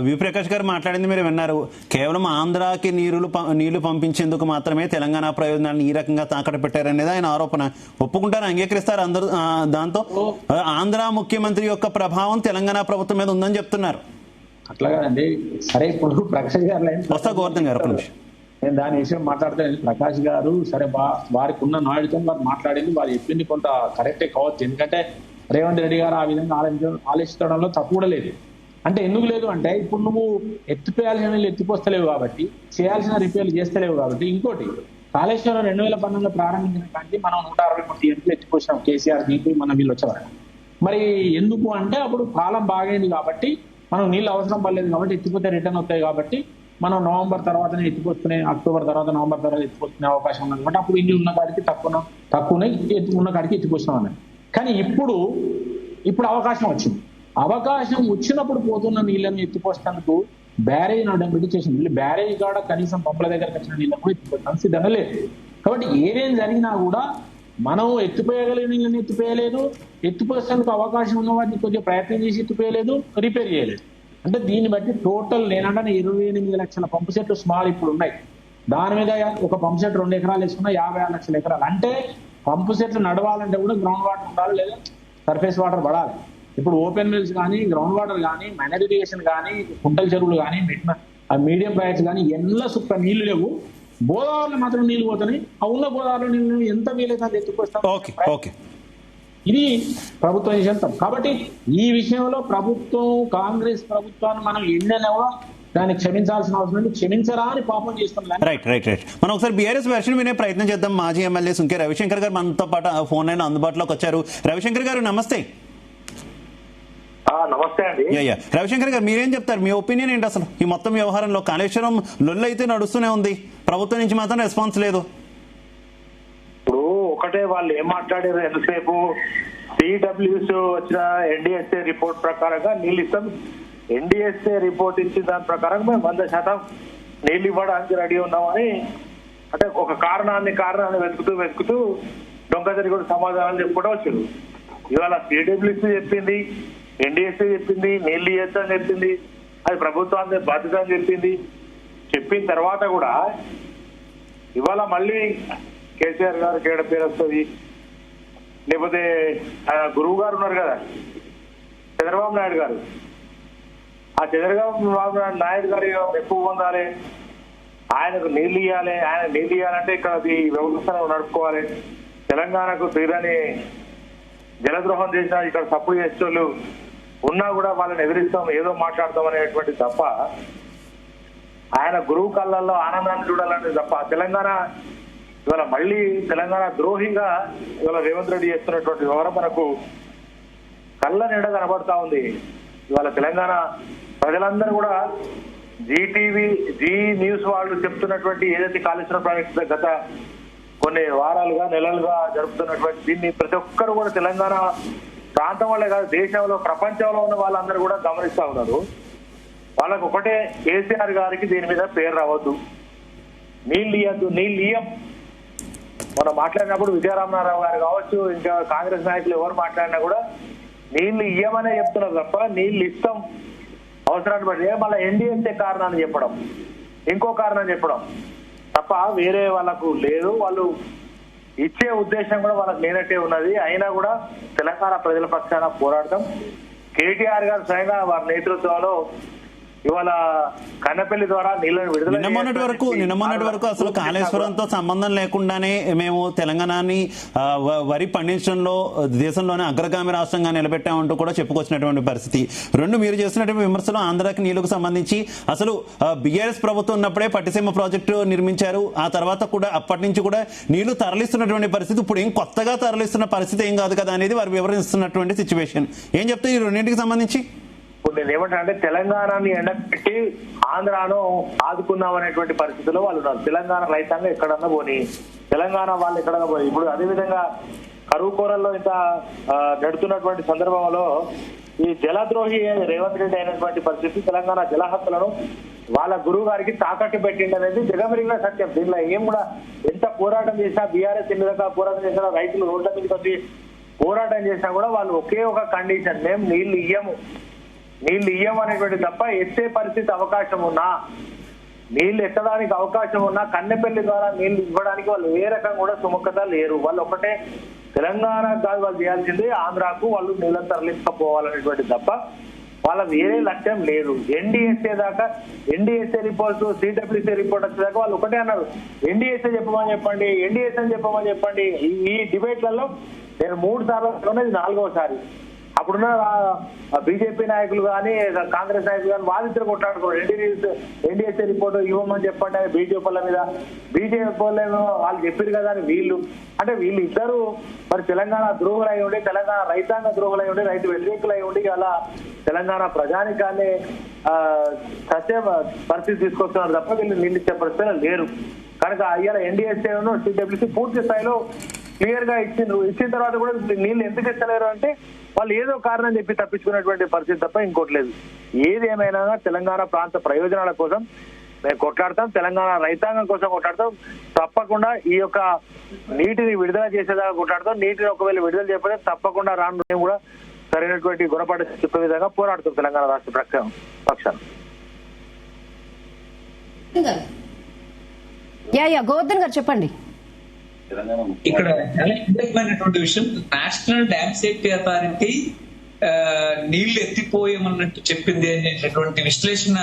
విప్రకాష్ గారు మాట్లాడింది మీరు విన్నారు. కేవలం ఆంధ్రాకి నీళ్లు పంపించేందుకు మాత్రమే తెలంగాణ ప్రయోజనాలను ఈ రకంగా తాకట్టు పెట్టారనేది ఆయన ఆరోపణ. ఒప్పుకుంటారు, అంగీకరిస్తారు అందరూ? దాంతో ఆంధ్ర ముఖ్యమంత్రి యొక్క ప్రభావం తెలంగాణ ప్రభుత్వం మీద ఉందని చెప్తున్నారు. అట్లాగానండి. సరే, ఇప్పుడు ప్రకాష్ గారు వస్తా గోవర్ధన్ గారు ఒక నిమిషం, నేను దాని విషయం మాట్లాడితే ప్రకాష్ గారు సరే వారికి ఉన్న నాయుడుతో వారు మాట్లాడింది, వారు చెప్పింది కొంత కరెక్టే కావచ్చు. ఎందుకంటే రేవంత్ రెడ్డి గారు ఆ విధంగా ఆలోచించడంలో తప్పు కూడా లేదు. అంటే ఎందుకు లేదు అంటే, ఇప్పుడు నువ్వు ఎత్తిపోయాల్సిన నీళ్ళు ఎత్తిపోస్తలేవు కాబట్టి, చేయాల్సిన రిపేర్లు చేస్తలేవు కాబట్టి. ఇంకోటి, కాళేశ్వరం 2012లో ప్రారంభించిన కానీ మనం 163 TMలు ఎత్తిపోసినాం కేసీఆర్ దీనికి మన వీళ్ళు వచ్చేవారు. మరి ఎందుకు అంటే అప్పుడు కాలం బాగైంది కాబట్టి, మనం నీళ్ళు అవసరం పడలేదు కాబట్టి ఎత్తిపోతే రిటర్న్ అవుతాయి కాబట్టి మనం నవంబర్ తర్వాతనే ఎత్తిపోసుకునే, అక్టోబర్ తర్వాత నవంబర్ తర్వాత ఎత్తిపోసుకునే అవకాశం ఉన్నది కాబట్టి అప్పుడు ఇల్లు ఉన్న కాడికి తక్కువనే ఉన్న కాడికి ఎత్తిపోసినాం అన్నది. కానీ ఇప్పుడు అవకాశం వచ్చింది. అవకాశం వచ్చినప్పుడు పోతున్న నీళ్ళని ఎత్తిపోసేందుకు బ్యారేజ్ నడబడి చేసింది. బ్యారేజ్ కాడ కనీసం పంపుల దగ్గరకు వచ్చిన నీళ్ళని కూడా ఎత్తిపోతాను సిద్ధంగా లేదు. కాబట్టి ఏదేం జరిగినా కూడా మనం ఎత్తిపోయగలిగిన నీళ్ళని ఎత్తిపోయలేదు, ఎత్తిపోసేందుకు అవకాశం ఉన్న వాటిని కొద్దిగా ప్రయత్నం చేసి ఎత్తిపోయలేదు, రిపేర్ చేయలేదు. అంటే దీన్ని బట్టి టోటల్ నేనంటే 28 లక్షల పంపు సెట్లు స్మాల్ ఇప్పుడు ఉన్నాయి. దాని మీద ఒక పంపు సెట్ 2 ఎకరాలు వేసుకున్నా 56 లక్షల ఎకరాలు. అంటే పంపు సెట్లు నడవాలంటే కూడా గ్రౌండ్ వాటర్ ఉండాలి, లేదా సర్ఫేస్ వాటర్ పడాలి. ఇప్పుడు ఓపెన్ మిల్స్ కానీ, గ్రౌండ్ వాటర్ కానీ, మైనర్ ఇరిగేషన్ కానీ, కుంటల చెరువులు కానీ, మీడియం ప్రాజెక్ట్స్ కానీ ఎన్నో సుక్క నీళ్లు లేవు. గోదావరిలో మాత్రం నీళ్లు పోతున్నాయి. ఆ ఉన్న గోదావరిలో నీళ్ళు ఎంత వీలైతే అది ఎత్తుకొస్తాం. ఇది ప్రభుత్వం చేస్తాం. కాబట్టి ఈ విషయంలో ప్రభుత్వం, కాంగ్రెస్ ప్రభుత్వాన్ని మనం ఎన్నెనవో దాన్ని క్షమించాల్సిన అవసరం లేదు. క్షమించరా అని పాపం చేస్తున్నాం. రైట్. మనం ఒకసారి బీఆర్ఎస్ వెర్షన్ వినే ప్రయత్నం చేద్దాం. మాజీ ఎమ్మెల్యే సుంకే రవిశంకర్ గారు మనతో పాటు ఫోన్ లైన్ అందుబాటులోకి వచ్చారు. రవిశంకర్ గారు నమస్తే. నమస్తే అండి. రవిశంకర్ గారు, మీరేం చెప్తారు? మీ ఒపీనియన్ ఏంటి అసలు ఈ మొత్తం వ్యవహారంలో? కాళేశ్వరం లొల్లు అయితే నడుస్తూనే ఉంది, ప్రభుత్వం నుంచి మాత్రం రెస్పాన్స్ లేదు. ఇప్పుడు ఒకటే వాళ్ళు ఏం మాట్లాడారు ఎంతసేపు, సిడబ్ల్యూస్ వచ్చిన ఎన్డీఎస్ఏ రిపోర్ట్ ప్రకారంగా నీళ్ళు ఇస్తాం. ఎన్డీఎస్ఏ రిపోర్ట్ ఇచ్చిన దాని ప్రకారం మేము 100% నీళ్ళు ఇవ్వడానికి రెడీ ఉన్నామని, అంటే ఒక కారణాన్ని వెతుకుతూ దొంగ జరిగి సమాధానాలు చెప్పుకుంటూ వచ్చారు. ఇవాళ సిడబ్ల్యూసీ చెప్పింది, ఎన్డీఎస్ఏ చెప్పింది, నీళ్ళు ఇవ్వచ్చని చెప్పింది, అది ప్రభుత్వాన్ని బాధ్యత అని చెప్పిన తర్వాత కూడా ఇవాళ మళ్ళీ కేసీఆర్ గారు కేడ పేరు వస్తుంది, లేకపోతే గురువు గారు ఉన్నారు కదా చంద్రబాబు నాయుడు గారు, ఆ చంద్రబాబు నాయుడు గారు ఎక్కువ పొందాలి, ఆయనకు నీళ్లు ఇవ్వాలి. ఆయన నీళ్లు ఇవ్వాలంటే ఇక్కడ వ్యవస్థను నడుపుకోవాలి. తెలంగాణకు తీరని జలద్రోహం చేసిన ఇక్కడ సపోర్ట్ చేసేవాళ్ళు ఉన్నా కూడా వాళ్ళని ఎదిరిస్తాం, ఏదో మాట్లాడతాం అనేటువంటి తప్ప, ఆయన గురువు కళ్ళల్లో ఆనందాన్ని చూడాలంటే తప్ప, తెలంగాణ ఇవాళ మళ్ళీ తెలంగాణ ద్రోహిగా ఇవాళ రేవంత్ రెడ్డి చేస్తున్నటువంటి వ్యవహారం మనకు కళ్ళ నిండా కనబడతా ఉంది. ఇవాళ తెలంగాణ ప్రజలందరూ కూడా జీ న్యూస్ వాళ్ళు చెప్తున్నటువంటి ఏదైతే కాళేశ్వరం ప్రాజెక్టు గత కొన్ని వారాలుగా నెలలుగా జరుపుతున్నటువంటి దీన్ని ప్రతి ఒక్కరు కూడా తెలంగాణ ప్రాంతం వల్లే కాదు దేశంలో ప్రపంచంలో ఉన్న వాళ్ళందరూ కూడా గమనిస్తా ఉన్నారు. వాళ్ళకు ఒకటే, కేసీఆర్ గారికి దీని మీద పేరు రావద్దు, నీళ్ళు ఇయ్యం. మనం మాట్లాడినప్పుడు విజయరామనారావు గారు కావచ్చు, ఇంకా కాంగ్రెస్ నాయకులు ఎవరు మాట్లాడినా కూడా నీళ్లు ఇయ్యమనే చెప్తున్నారు తప్ప నీళ్లు ఇస్తాం అవసరాన్ని బట్టి మళ్ళీ ఎన్డీఎస్ఏ కారణాన్ని చెప్పడం, ఇంకో కారణం చెప్పడం తప్ప వేరే వాళ్ళకు లేదు. వాళ్ళు ఇచ్చే ఉద్దేశం కూడా వాళ్ళకి లేనట్టే ఉన్నది. అయినా కూడా తెలంగాణ ప్రజల పక్షాన పోరాడతాం. కేటీఆర్ గారు స్వయంగా వారి నేతృత్వంలో ఇవాళ కన్నపల్లి ద్వారా నీళ్ళని విడుదల నిన్న మొన్నటి వరకు అసలు కాళేశ్వరంతో సంబంధం లేకుండానే మేము తెలంగాణని వరి పండించడంలో దేశంలోనే అగ్రగామి రాష్ట్రంగా నిలబెట్టామంటూ కూడా చెప్పుకొచ్చినటువంటి పరిస్థితి. రెండు మీరు చేస్తున్నటువంటి విమర్శలు ఆంధ్రాకి నీళ్లకు సంబంధించి అసలు బీఆర్ఎస్ ప్రభుత్వం ఉన్నప్పుడే పట్టిసీమ ప్రాజెక్టు నిర్మించారు. ఆ తర్వాత కూడా అప్పటి నుంచి కూడా నీళ్లు తరలిస్తున్నటువంటి పరిస్థితి. ఇప్పుడు ఏం కొత్తగా తరలిస్తున్న పరిస్థితి ఏం కాదు కదా అనేది వారు వివరిస్తున్నటువంటి సిచ్యువేషన్. ఏం చెప్తారు ఈ రెండింటికి సంబంధించి? ఇప్పుడు నేను ఏమంటా అంటే తెలంగాణని ఎండపెట్టి ఆంధ్రాను ఆదుకున్నాం అనేటువంటి పరిస్థితిలో వాళ్ళు ఉన్నారు. తెలంగాణ రైతాంగం ఎక్కడన్నా పోని, తెలంగాణ వాళ్ళు ఎక్కడన్నా పోయి, ఇప్పుడు అదేవిధంగా కరువు కోరల్లో ఇంత నడుతున్నటువంటి సందర్భంలో ఈ జలద్రోహి రేవంత్ రెడ్డి అయినటువంటి పరిస్థితి తెలంగాణ జలహక్కులను వాళ్ళ గురువు గారికి తాకట్టు పెట్టింది అనేది జగమెరిగిన సత్యం. దీనిలో ఏం కూడా ఎంత పోరాటం చేసినా, బీఆర్ఎస్ ఎన్ని రకాల పోరాటం చేసినా, రైతులు రోడ్ల మీదకి వచ్చి పోరాటం చేసినా కూడా వాళ్ళు ఒకే ఒక కండిషన్, మేము నీళ్లు ఇయ్యము అనేటువంటి తప్ప ఎత్తే పరిస్థితి అవకాశం ఉన్నా, నీళ్లు ఎత్తడానికి అవకాశం ఉన్నా కన్నెపల్లి ద్వారా నీళ్లు ఇవ్వడానికి వాళ్ళు ఏ రకంగా కూడా సుముఖత లేరు. వాళ్ళు ఒకటే తెలంగాణ కాదు వాళ్ళు చేయాల్సింది, ఆంధ్రాకు వాళ్ళు నీళ్ళని తరలించకపోవాలనేటువంటి తప్ప వాళ్ళ వేరే లక్ష్యం లేదు. ఎన్డీఎస్ఏ రిపోర్ట్, సిడబ్ల్యూసీ రిపోర్ట్ వచ్చేదాకా వాళ్ళు ఒకటే అన్నారు, ఎన్డీఎస్ఏ చెప్పమని చెప్పండి. ఈ డిబేట్లలో నేను 3 సార్లు, ఇది 4వసారి. అప్పుడున్న బీజేపీ నాయకులు కానీ కాంగ్రెస్ నాయకులు కానీ వాళ్ళిద్దరు కొట్లాడుకున్నారు, ఎన్డీఎస్ఏ రిపోర్ట్ ఇవ్వమని చెప్పండి అని బీజేపీ మీద. బీజేపీ వాళ్ళు చెప్పారు కదా అని వీళ్ళు ఇద్దరు మరి తెలంగాణ ద్రోహులై ఉండి, తెలంగాణ రైతాంగ ద్రోహులై ఉండి, రైతు వ్యతిరేకులై ఉండి అలా తెలంగాణ ప్రజానికాన్ని సత్య పరిస్థితి తీసుకొస్తున్నారు తప్ప వీళ్ళు నీళ్ళు ఇచ్చే పరిస్థితులు లేరు. కనుక ఇవాళ ఎన్డీఎస్ఏ సిడబ్ల్యూసీ పూర్తి స్థాయిలో క్లియర్ గా ఇచ్చిన తర్వాత కూడా నీళ్ళు ఎందుకు ఇస్తలేరు అంటే వాళ్ళు ఏదో కారణం చెప్పి తప్పించుకున్నటువంటి పరిస్థితి తప్ప ఇంకోటి లేదు. ఏది ఏమైనా తెలంగాణ ప్రాంత ప్రయోజనాల కోసం మేము కొట్లాడతాం, తెలంగాణ రైతాంగం కోసం కొట్లాడతాం. తప్పకుండా ఈ యొక్క నీటిని విడుదల చేసేదాకా కొట్లాడతాం. నీటిని ఒకవేళ విడుదల చేయకపోతే తప్పకుండా రాను మేము కూడా సరైనటువంటి గుణపాఠం చెప్పే విధంగా పోరాడుతాం తెలంగాణ రాష్ట్ర పక్షాన. గోవర్ధన్ గారు చెప్పండి. ఇక్కడ చాలా కీలకమైనటువంటి విషయం, నేషనల్ డ్యామ్ సేఫ్టీ అథారిటీ నీళ్లు ఎత్తిపోయామన్నట్టు చెప్పింది అనేటటువంటి విశ్లేషణ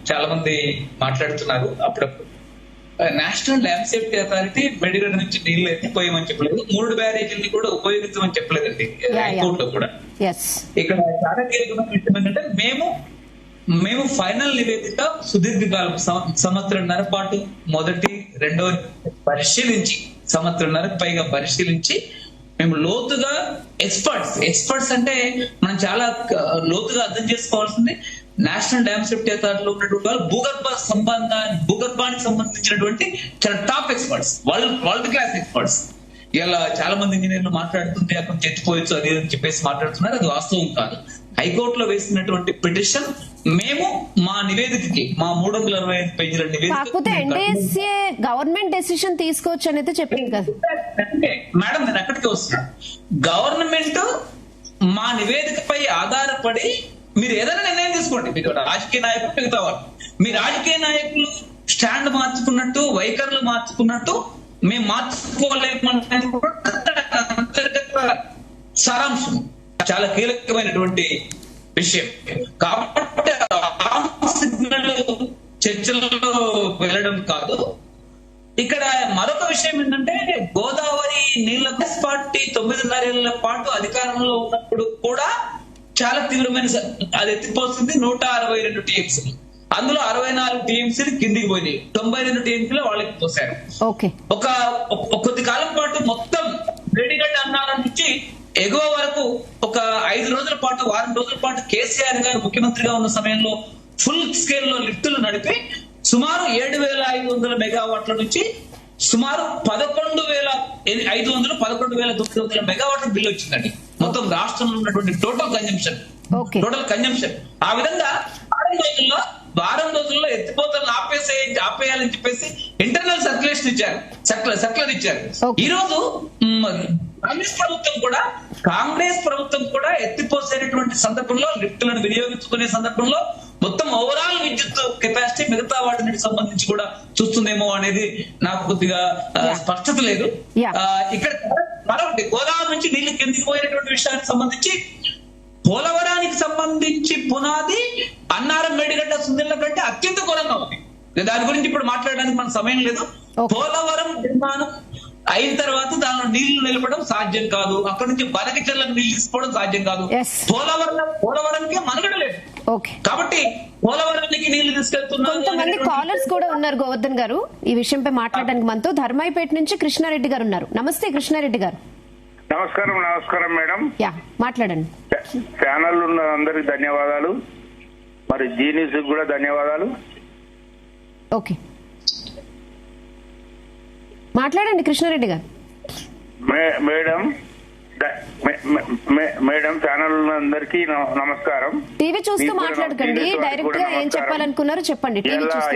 చాలా మంది మాట్లాడుతున్నారు. అప్పుడప్పుడు national dam safety authority Medigadda నుంచి నీళ్లు ఎత్తిపోయామని చెప్పలేదు, 3 బ్యారేజీలని కూడా ఉపయోగించమని చెప్పలేదండి హైకోర్టులో కూడా. ఇక్కడ చాలా కీలకమైన విషయం ఏంటంటే మేము ఫైనల్ నివేదిక సుదీర్ఘకాలం 1.5 పాటు మొదటి రెండో పరిశీలించి 1.5 పైగా పరిశీలించి మేము లోతుగా ఎక్స్పర్ట్స్ అంటే మనం చాలా లోతుగా అర్థం చేసుకోవాల్సింది. నేషనల్ డ్యామ్ సేఫ్టీ అథారిటీలో ఉన్నటువంటి వాళ్ళు భూగర్భానికి సంబంధించినటువంటి చాలా top experts, world class experts. ఇలా చాలా మంది ఇంజనీర్లు మాట్లాడుతుంటే అక్కడ చెత్తిపోయొచ్చు అది అని చెప్పేసి మాట్లాడుతున్నారు, అది వాస్తవం కాదు. హైకోర్టులో వేసినటువంటి పిటిషన్ మేము మా నివేదికకి, మా 365 పేజీల నివేదిక గవర్నమెంట్ డెసిషన్ తీసుకోవచ్చు అనేది చెప్పింది కదా మేడం. నేను అక్కడికి వస్తున్నాను. గవర్నమెంట్ మా నివేదికపై ఆధారపడి మీరు ఏదైనా నిర్ణయం తీసుకోండి. మీరు రాజకీయ నాయకులు మిగతా వాళ్ళు, మీ రాజకీయ నాయకులు స్టాండ్ మార్చుకున్నట్టు, వైఖరులు మార్చుకున్నట్టు మేము మార్చుకోలేమన్నది సారాంశం, చాలా కీలకమైనటువంటి విషయం. కాబట్టి సిగ్నల్ చర్చలలో వెళ్ళడం కాదు. ఇక్కడ మరొక విషయం ఏంటంటే గోదావరి నీళ్ల పార్టీ 9.5 ఏళ్ల పాటు అధికారంలో ఉన్నప్పుడు కూడా చాలా తీవ్రమైన అది ఎత్తిపోతుంది 162 టీఎంసీలు. అందులో 64 టీఎంసీలు కిందికి పోయినాయి, 92 టీఎంసీలు వాళ్ళకి పోసారు. ఒక కొద్ది కాలం పాటు మొత్తం మేడిగడ్డ అన్నారం నుంచి ఎగువ వరకు ఒక 5 రోజుల పాటు, 6 రోజుల పాటు కేసీఆర్ గారు ముఖ్యమంత్రిగా ఉన్న సమయంలో ఫుల్ స్కేల్ లో లిఫ్టులు నడిపి సుమారు 7,500 మెగావాట్ల నుంచి సుమారు 11,900 మెగావాట్ల బిల్లు వచ్చిందండి. మొత్తం రాష్ట్రంలో ఉన్నటువంటి టోటల్ కన్జంప్షన్. ఆ విధంగా వారం రోజుల్లో ఎత్తిపోతలను ఆపేయాలని చెప్పేసి ఇంటర్నల్ సర్క్యులేషన్ ఇచ్చారు, సర్క్యులర్ ఇచ్చారు. ఈ రోజు కాంగ్రెస్ ప్రభుత్వం కూడా ఎత్తిపోసేటటువంటి సందర్భంలో, లిఫ్టులను వినియోగించుకునే సందర్భంలో మొత్తం ఓవరాల్ విద్యుత్ కెపాసిటీ మిగతా వాటికి సంబంధించి కూడా చూస్తుందేమో అనేది నాకు కొద్దిగా స్పష్టత లేదు. ఇక్కడ మరొకటి, గోదావరి నుంచి నీళ్లు కిందికి పోయినటువంటి విషయానికి సంబంధించి పోలవరానికి సంబంధించి పునాది అన్నారం, మేడిగడ్డ, సుందిళ్ల కంటే అత్యంత ఘోరంగా ఉంది. దాని గురించి ఇప్పుడు మాట్లాడడానికి మనకు సమయం లేదు. పోలవరం నిర్మాణం అయిన తర్వాత దానిలో నీళ్లు నిలపడం సాధ్యం కాదు, అక్కడ నుంచి బనకచెర్లకు నీళ్లు తీసుకోవడం సాధ్యం కాదు. పోలవరంకే మనుగడ లేదు. కాబట్టి పోలవరానికి నీళ్లు తీసుకెళ్తున్నారు. కొంతమంది కాలర్స్ కూడా ఉన్నారు గోవర్ధన్ గారు ఈ విషయంపై మాట్లాడడానికి. మనతో ధర్మాయిపేట నుంచి కృష్ణారెడ్డి గారు ఉన్నారు. నమస్తే కృష్ణారెడ్డి గారు. నమస్కారం మేడం. మాట్లాడండి. ఛానల్ ఉన్న అందరికి ధన్యవాదాలు, మరి జీ న్యూస్ కూడా ధన్యవాదాలు. ఓకే, మాట్లాడండి కృష్ణారెడ్డి గారు. మేడం ఛానల్ అందరికి నమస్కారం. టీవీ చూస్తూ మాట్లాడకండి, డైరెక్ట్ గా ఏం చెప్పాలనుకున్నారో చెప్పండి.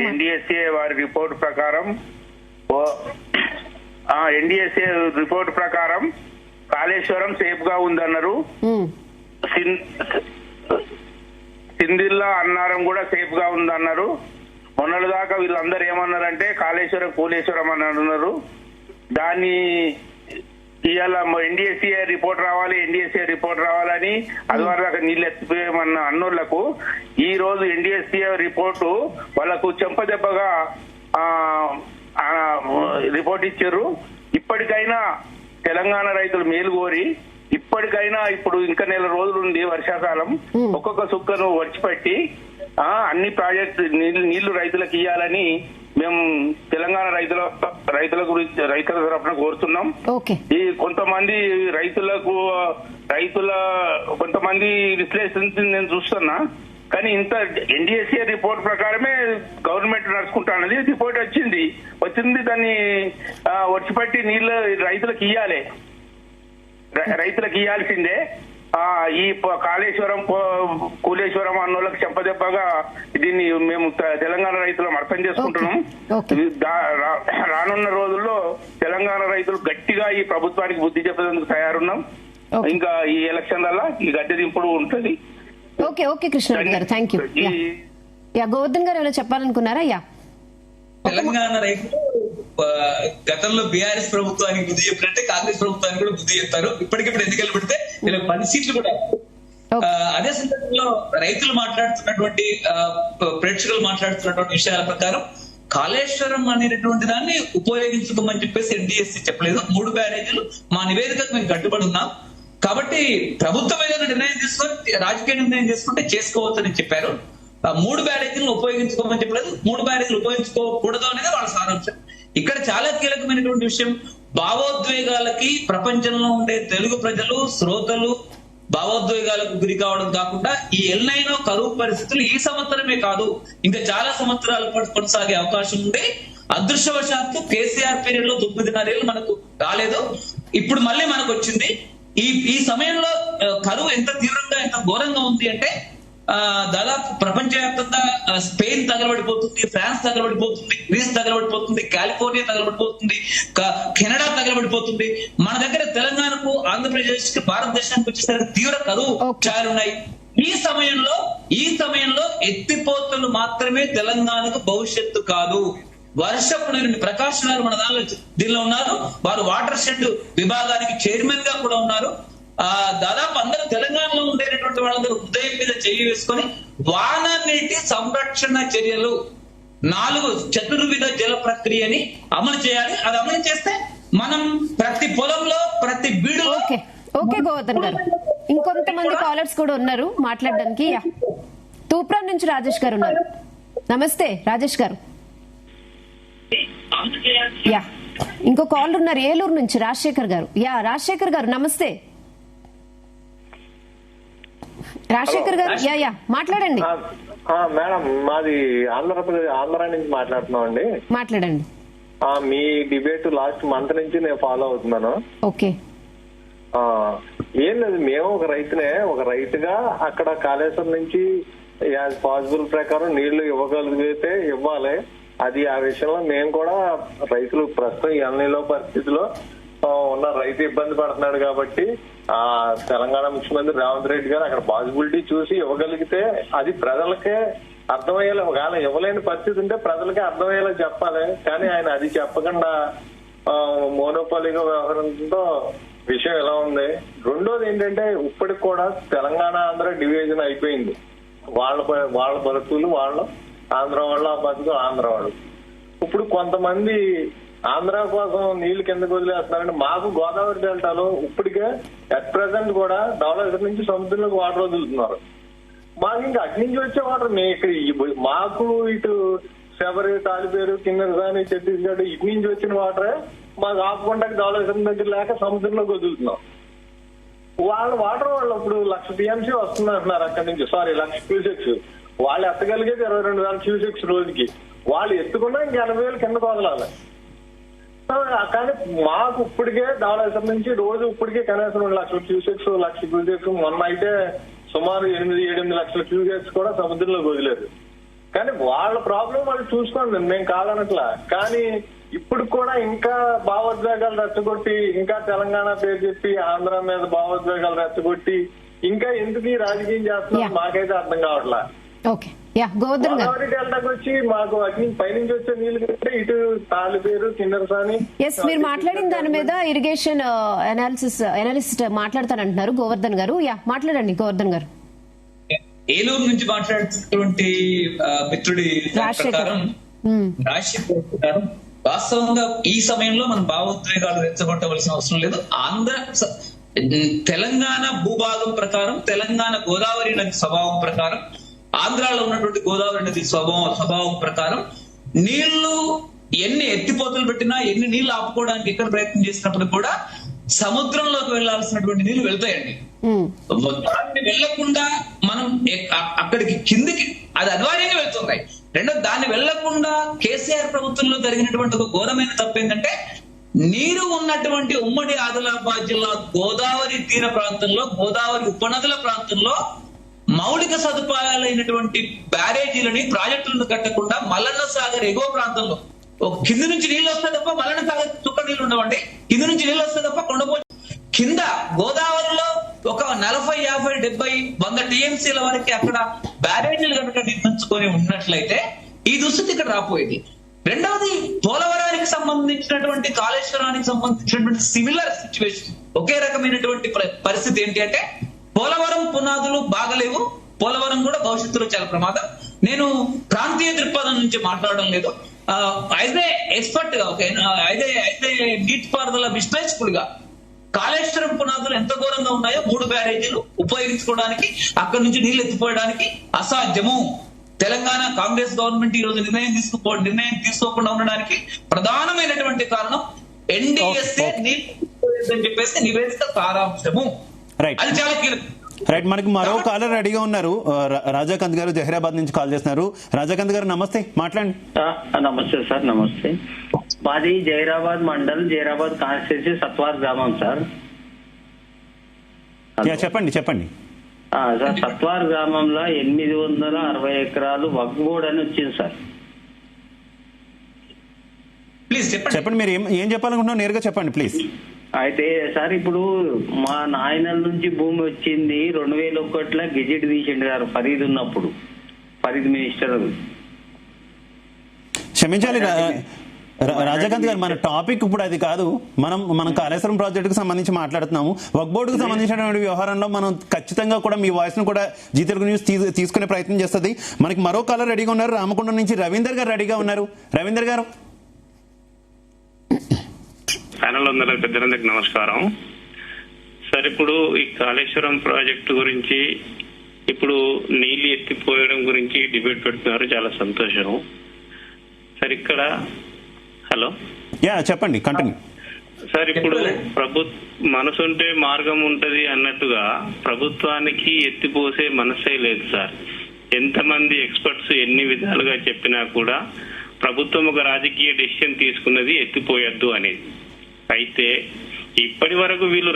ఎన్డీఎస్ఏ వారి రిపోర్ట్ ప్రకారం కాళేశ్వరం సేఫ్ గా ఉందన్నారు. సిందిల్లా అన్నారం కూడా సేఫ్ గా ఉందన్నారు. మొన్నటి దాకా వీళ్ళందరూ ఏమన్నారంటే కాళేశ్వరం కూలేశ్వరం అని అన్నారు. దాన్ని ఇవాళ ఎన్డీఎస్ఏ రిపోర్ట్ రావాలని అది వారి దాకా నీళ్ళు ఎత్తిపోయేమన్న అన్నోళ్లకు ఈ రోజు ఎన్డీఎస్ఏ రిపోర్టు వాళ్ళకు చెంపదెబ్బగా రిపోర్ట్ ఇచ్చారు. ఇప్పటికైనా తెలంగాణ రైతులు మేలు కోరి ఇప్పటికైనా ఇప్పుడు ఇంకా నెల రోజులు ఉంది వర్షాకాలం, ఒక్కొక్క సుక్కను వడిచిపెట్టి అన్ని ప్రాజెక్టు నీళ్లు రైతులకు ఇవ్వాలని మేము తెలంగాణ రైతుల తరఫున కోరుతున్నాం. ఈ కొంతమంది కొంతమంది విశ్లేషణ నేను చూస్తున్నా, కానీ ఇంత ఎన్డీఎస్ఏ రిపోర్ట్ ప్రకారమే గవర్నమెంట్ నడుచుకుంటానది. రిపోర్ట్ వచ్చింది దాన్ని వడిచిపెట్టి నీళ్లు రైతులకు ఇవ్వాల్సిందే. ఈ కాళేశ్వరం కూలేశ్వరం అన్నోళ్ళకి చెంపదెబ్బగా దీన్ని మేము తెలంగాణ రైతులం అర్థం చేసుకుంటున్నాం. రానున్న రోజుల్లో తెలంగాణ రైతులు గట్టిగా ఈ ప్రభుత్వానికి బుద్ధి చెప్పేందుకు తయారున్నాం. ఇంకా ఈ ఎలక్షన్ వల్ల ఈ గడ్డి దింపుడు ఉంటుంది. ఓకే కృష్ణారెడ్డి గారు, థ్యాంక్ యూ. గోవర్ధన్ గారు ఏమైనా చెప్పాలనుకున్నారా? తెలంగాణ రైతులు గతంలో బీఆర్ఎస్ ప్రభుత్వానికి బుద్ధి చెప్పినట్టే కాంగ్రెస్ ప్రభుత్వానికి కూడా బుద్ధి చెప్తారు. ఇప్పటికిప్పుడు ఎన్నికలు పెడితే వీళ్ళకి 10 సీట్లు కూడా. అదే సందర్భంలో రైతులు మాట్లాడుతున్నటువంటి ప్రేక్షకులు మాట్లాడుతున్నటువంటి విషయాల ప్రకారం కాళేశ్వరం అనేటటువంటి దాన్ని ఉపయోగించుకోమని చెప్పేసి ఎన్డీఎస్సీ చెప్పలేదు. 3 బ్యారేజీలు మా నివేదికకు మేము కట్టుబడి ఉన్నాం. కాబట్టి ప్రభుత్వం ఏదైనా నిర్ణయం తీసుకొని రాజకీయ నిర్ణయం తీసుకుంటే చేసుకోవచ్చని చెప్పారు. 3 బ్యారేజీలను ఉపయోగించుకోమని చెప్పలేదు. 3 బ్యారేజీలు ఉపయోగించుకోకూడదు అనేది వాళ్ళ సారాంశం. ఇక్కడ చాలా కీలకమైనటువంటి విషయం, భావోద్వేగాలకి ప్రపంచంలో ఉండే తెలుగు ప్రజలు శ్రోతలు భావోద్వేగాలకు గురి కావడం కాకుండా ఈ ఎల్నైనో కరువు పరిస్థితులు ఈ సంవత్సరమే కాదు ఇంకా చాలా సంవత్సరాల పాటు కొనసాగే అవకాశం ఉంది. అదృష్టవశాత్తు కేసీఆర్ పీరియడ్ లో 9.5 ఏళ్ళు మనకు రాలేదు, ఇప్పుడు మళ్ళీ మనకు వచ్చింది. ఈ సమయంలో కరువు ఎంత తీవ్రంగా ఎంత ఘోరంగా ఉంది అంటే దాదాపు ప్రపంచవ్యాప్తంగా స్పెయిన్ తగలబడిపోతుంది, ఫ్రాన్స్ తగలబడిపోతుంది, గ్రీస్ తగలబడిపోతుంది, కాలిఫోర్నియా తగలబడిపోతుంది, కెనడా తగలబడిపోతుంది. మన దగ్గర తెలంగాణకు ఆంధ్రప్రదేశ్ కి భారతదేశానికి వచ్చేసరికి తీవ్ర కరువు ఛాయలున్నాయి. ఈ సమయంలో ఎత్తిపోతలు మాత్రమే తెలంగాణకు భవిష్యత్తు కాదు. వర్షపు నీరుని ప్రకాష్ గారు మన దీనిలో ఉన్నారు, వారు వాటర్ షెడ్ విభాగానికి చైర్మన్ గా కూడా ఉన్నారు. దాదాపు అందరూ తెలంగాణలో ఉండేటటువంటి వాళ్ళందరూ హృదయం మీద చేయి వేసుకొని వాన నీటి సంరక్షణ చర్యలు 4 చతుర్విధ జల ప్రక్రియని అమలు చేయాలి. అది అమలు చేస్తే మనం ప్రతి పొలంలో ప్రతి బీడులో. ఓకే గోవర్ధన్ గారు, ఇంకొంతమంది కాలర్స్ కూడా ఉన్నారు మాట్లాడడానికి. తూప్రాన్ నుంచి రాజేష్ గారు ఉన్నారు. నమస్తే రాజేష్ గారు. ఇంకో కాలర్ ఉన్నారు ఏలూరు నుంచి రాజశేఖర్ గారు. రాజశేఖర్ గారు నమస్తే. రాజశేఖర్ గారు మాట్లాడండి. మేడం, మాది ఆంధ్ర నుంచి మాట్లాడుతున్నాం అండి. మాట్లాడండి. మీ డిబేట్ లాస్ట్ మంత్ నుంచి నేను ఫాలో అవుతున్నాను. ఓకే. ఏం లేదు, మేము ఒక రైతుగా అక్కడ కాళేశ్వరం నుంచి యాజ్ పాసిబుల్ ప్రకారం నీళ్లు ఇవ్వగలిగితే ఇవ్వాలి. అది ఆ విషయంలో మేము కూడా రైతులు ప్రస్తుతం ఎల్నీలో పరిస్థితిలో ఉన్న రైతు ఇబ్బంది పడుతున్నాడు కాబట్టి తెలంగాణ ముఖ్యమంత్రి రేవంత్ రెడ్డి గారు అక్కడ పాసిబిలిటీ చూసి ఇవ్వగలిగితే అది ప్రజలకే అర్థమయ్యేలా, ఒకవేళ ఇవ్వలేని పరిస్థితి ఉంటే ప్రజలకే అర్థమయ్యేలా చెప్పాలి. కానీ ఆయన అది చెప్పకుండా మోనోపాలిగా వ్యవహరించడంతో విషయం ఎలా ఉంది. రెండోది ఏంటంటే ఇప్పటికి కూడా తెలంగాణ ఆంధ్ర డివిజన్ అయిపోయింది. వాళ్ళ బతుకులు వాళ్ళు, ఆంధ్ర వాళ్ళు ఆ బతుకు ఆంధ్ర వాళ్ళు. ఇప్పుడు కొంతమంది ఆంధ్ర కోసం నీళ్లు కిందకు వదిలేస్తున్నారంటే మాకు గోదావరి డెల్టాలో ఇప్పటికే అట్ ప్రెసెంట్ కూడా ధవళేశ్వరం నుంచి సముద్రంలోకి వాటర్ వదులుతున్నారు. మాకు ఇంకా అటు నుంచి వచ్చే వాటర్ ఇక్కడ మాకు ఇటు శబరి, తాలిపేరు, కిన్నెరసాని, ఛత్తీస్గఢ్ ఇటు నుంచి వచ్చిన వాటరే మాకు ఆపకుండా ధవళేశ్వరం దగ్గర లేక సముద్రంలోకి వదులుతున్నాం. వాళ్ళ వాటర్ వాళ్ళు ఇప్పుడు 1,00,000 టీఎంసీ వస్తుంది అంటున్నారు అక్కడి నుంచి. 1,00,000 క్యూసెక్స్. వాళ్ళు ఎత్తగలిగేది 22,000 క్యూసెక్స్ రోజుకి. వాళ్ళు ఎత్తుకున్నా ఇంక 80,000 కిందకు వదలాలి. కానీ మాకు ఇప్పటికే ధవళేశ్వరం నుంచి రోజు ఇప్పటికే కనీసం 2,00,000 క్యూసెక్స్, 1,00,000 క్యూసెక్స్, మొన్న అయితే సుమారు 8-8 లక్షల క్యూసెక్స్ కూడా సముద్రంలోకి వదిలేదు. కానీ వాళ్ళ ప్రాబ్లం వాళ్ళు చూసుకోండి, మేము కాదనట్లా. కానీ ఇప్పుడు కూడా ఇంకా భావోద్వేగాలు రెచ్చగొట్టి, ఇంకా తెలంగాణ పేరు చెప్పి ఆంధ్ర మీద భావోద్వేగాలు రెచ్చగొట్టి ఇంకా ఎందుకు ఈ రాజకీయం చేస్తున్నారు మాకైతే అర్థం కావట్లా. గోదావరి డెల్టాకి వచ్చి మాకు అటు పైనుంచి వచ్చే నీళ్లు కంటే ఇటు తాలిపేరు, కిన్నెరసాని. మీరు మాట్లాడిన దాని మీద ఇరిగేషన్ అనాలిస్ట్ మాట్లాడతానంటున్నారు గోవర్ధన్ గారు. మాట్లాడండి గోవర్ధన్ గారు. ఏలూరు నుంచి మాట్లాడుతున్నటువంటి మిత్రుడి ప్రకారం, రాజశేఖర్ ప్రకారం వాస్తవంగా ఈ సమయంలో మనం భావోద్వేగాలు రెచ్చగొట్టవలసిన అవసరం లేదు. తెలంగాణ భూభాగం ప్రకారం, తెలంగాణ గోదావరి నది స్వభావం ప్రకారం, ఆంధ్రాలో ఉన్నటువంటి గోదావరి నది స్వభావం ప్రకారం నీళ్లు ఎన్ని ఎత్తిపోతలు పెట్టినా, ఎన్ని నీళ్లు ఆపుకోవడానికి ఎక్కడ ప్రయత్నం చేసినప్పుడు కూడా సముద్రంలోకి వెళ్లాల్సినటువంటి నీళ్లు వెళ్తాయండి. దాన్ని వెళ్లకుండా మనం అక్కడికి కిందికి అది అనివార్యంగా వెళ్తున్నాయి. రెండో, దాన్ని వెళ్లకుండా కేసీఆర్ ప్రభుత్వంలో జరిగినటువంటి ఒక ఘోరమైన తప్పు ఏంటంటే, నీరు ఉన్నటువంటి ఉమ్మడి ఆదిలాబాద్ జిల్లా గోదావరి తీర ప్రాంతంలో, గోదావరి ఉపనదుల ప్రాంతంలో మౌలిక సదుపాయాలైనటువంటి బ్యారేజీలని, ప్రాజెక్టులను కట్టకుండా మల్లన్న సాగర్ ఎగువ ప్రాంతంలో కింద నుంచి నీళ్లు వస్తే తప్ప మల్లన్న సాగర్ చుక్క నీళ్లు ఉండవండి. కింద నుంచి నీళ్లు వస్తే తప్ప కొండపోయి కింద గోదావరిలో ఒక 40, 50, 70, 100 టీఎంసీల వరకు అక్కడ బ్యారేజీలు కనుక నిర్మించుకొని ఉన్నట్లయితే ఈ దుస్థితి ఇక్కడ రాపోయేది. రెండవది, పోలవరానికి సంబంధించినటువంటి, కాళేశ్వరానికి సంబంధించినటువంటి సిమిలర్ సిచ్యువేషన్, ఒకే రకమైనటువంటి పరిస్థితి ఏంటి అంటే, పోలవరం పునాదులు బాగలేవు, పోలవరం కూడా భవిష్యత్తులో చాలా ప్రమాదం. నేను ప్రాంతీయ దృక్పథం నుంచి మాట్లాడడం లేదు, అయితే ఎక్స్పర్ట్ గా, అయితే నీటిపారుదల విశ్లేషకుడిగా కాళేశ్వరం పునాదులు ఎంత ఘోరంగా ఉన్నాయో 3 బ్యారేజీలు ఉపయోగించుకోవడానికి, అక్కడి నుంచి నీళ్లు ఎత్తిపోయడానికి అసాధ్యము. తెలంగాణ కాంగ్రెస్ గవర్నమెంట్ ఈ రోజు నిర్ణయం తీసుకోకుండా ఉండడానికి ప్రధానమైనటువంటి కారణం ఎన్డీఎస్ఏ నీళ్లు అని చెప్పేసి నివేదిక సారాంశము. అది చాలా కీలకం. రైట్, మనకి మరో కాలర్ రెడీగా ఉన్నారు. రాజాకాంత్ గారు జహీరాబాద్ నుంచి కాల్ చేస్తున్నారు. రాజాకాంత్ గారు నమస్తే, మాట్లాడండి. నమస్తే సార్. నమస్తే. మాది జహీరాబాద్ మండల్, జహీరాబాద్ కాన్స్టిట్యూన్సీ, సత్వార్ గ్రామం సార్. చెప్పండి. సార్, సత్వార్ గ్రామంలో 860 ఎకరాలు వక్ఫ్ బోర్డ్ అని వచ్చింది సార్. ప్లీజ్ చెప్పండి, మీరు ఏం చెప్పాలనుకుంటున్నారు నేరుగా చెప్పండి ప్లీజ్. అయితే సార్, ఇప్పుడు మా నాయనల నుంచి భూమి వచ్చింది 2001లో గెజెట్ తీసిండు గారు ఫరీద్ ఉన్నప్పుడు, ఫరీద్ మినిస్టర్. క్షమించాలి రాజాకాంత్ గారు, మన టాపిక్ ఇప్పుడు అది కాదు. మనం కాళేశ్వరం ప్రాజెక్టుకు సంబంధించి మాట్లాడుతున్నాము. వక్ఫ్ బోర్డుకు సంబంధించినటువంటి వ్యవహారంలో మనం ఖచ్చితంగా కూడా మీ వాయిస్ ను కూడా జీ తెలుగు న్యూస్ తీసుకునే ప్రయత్నం చేస్తుంది. మనకి మరో కాలర్ రెడీగా ఉన్నారు. రామకొండ నుంచి రవీందర్ గారు రెడీగా ఉన్నారు. రవీందర్ గారు. ప్యానల్ అందరికి పెద్దలందరికి నమస్కారం సార్. ఇప్పుడు ఈ కాళేశ్వరం ప్రాజెక్టు గురించి ఇప్పుడు నీళ్లు ఎత్తిపోయడం గురించి డిబేట్ పెడుతున్నారు, చాలా సంతోషం సార్. ఇక్కడ హలో చెప్పండి, కంటిన్యూ సార్. ఇప్పుడు మనసుంటే మార్గం ఉంటది అన్నట్టుగా ప్రభుత్వానికి ఎత్తిపోసే మనసే లేదు సార్. ఎంతమంది ఎక్స్పర్ట్స్ ఎన్ని విధాలుగా చెప్పినా కూడా ప్రభుత్వం ఒక రాజకీయ డెసిషన్ తీసుకున్నది ఎత్తిపోయొద్దు అనేది. అయితే ఇప్పటి వరకు వీళ్ళు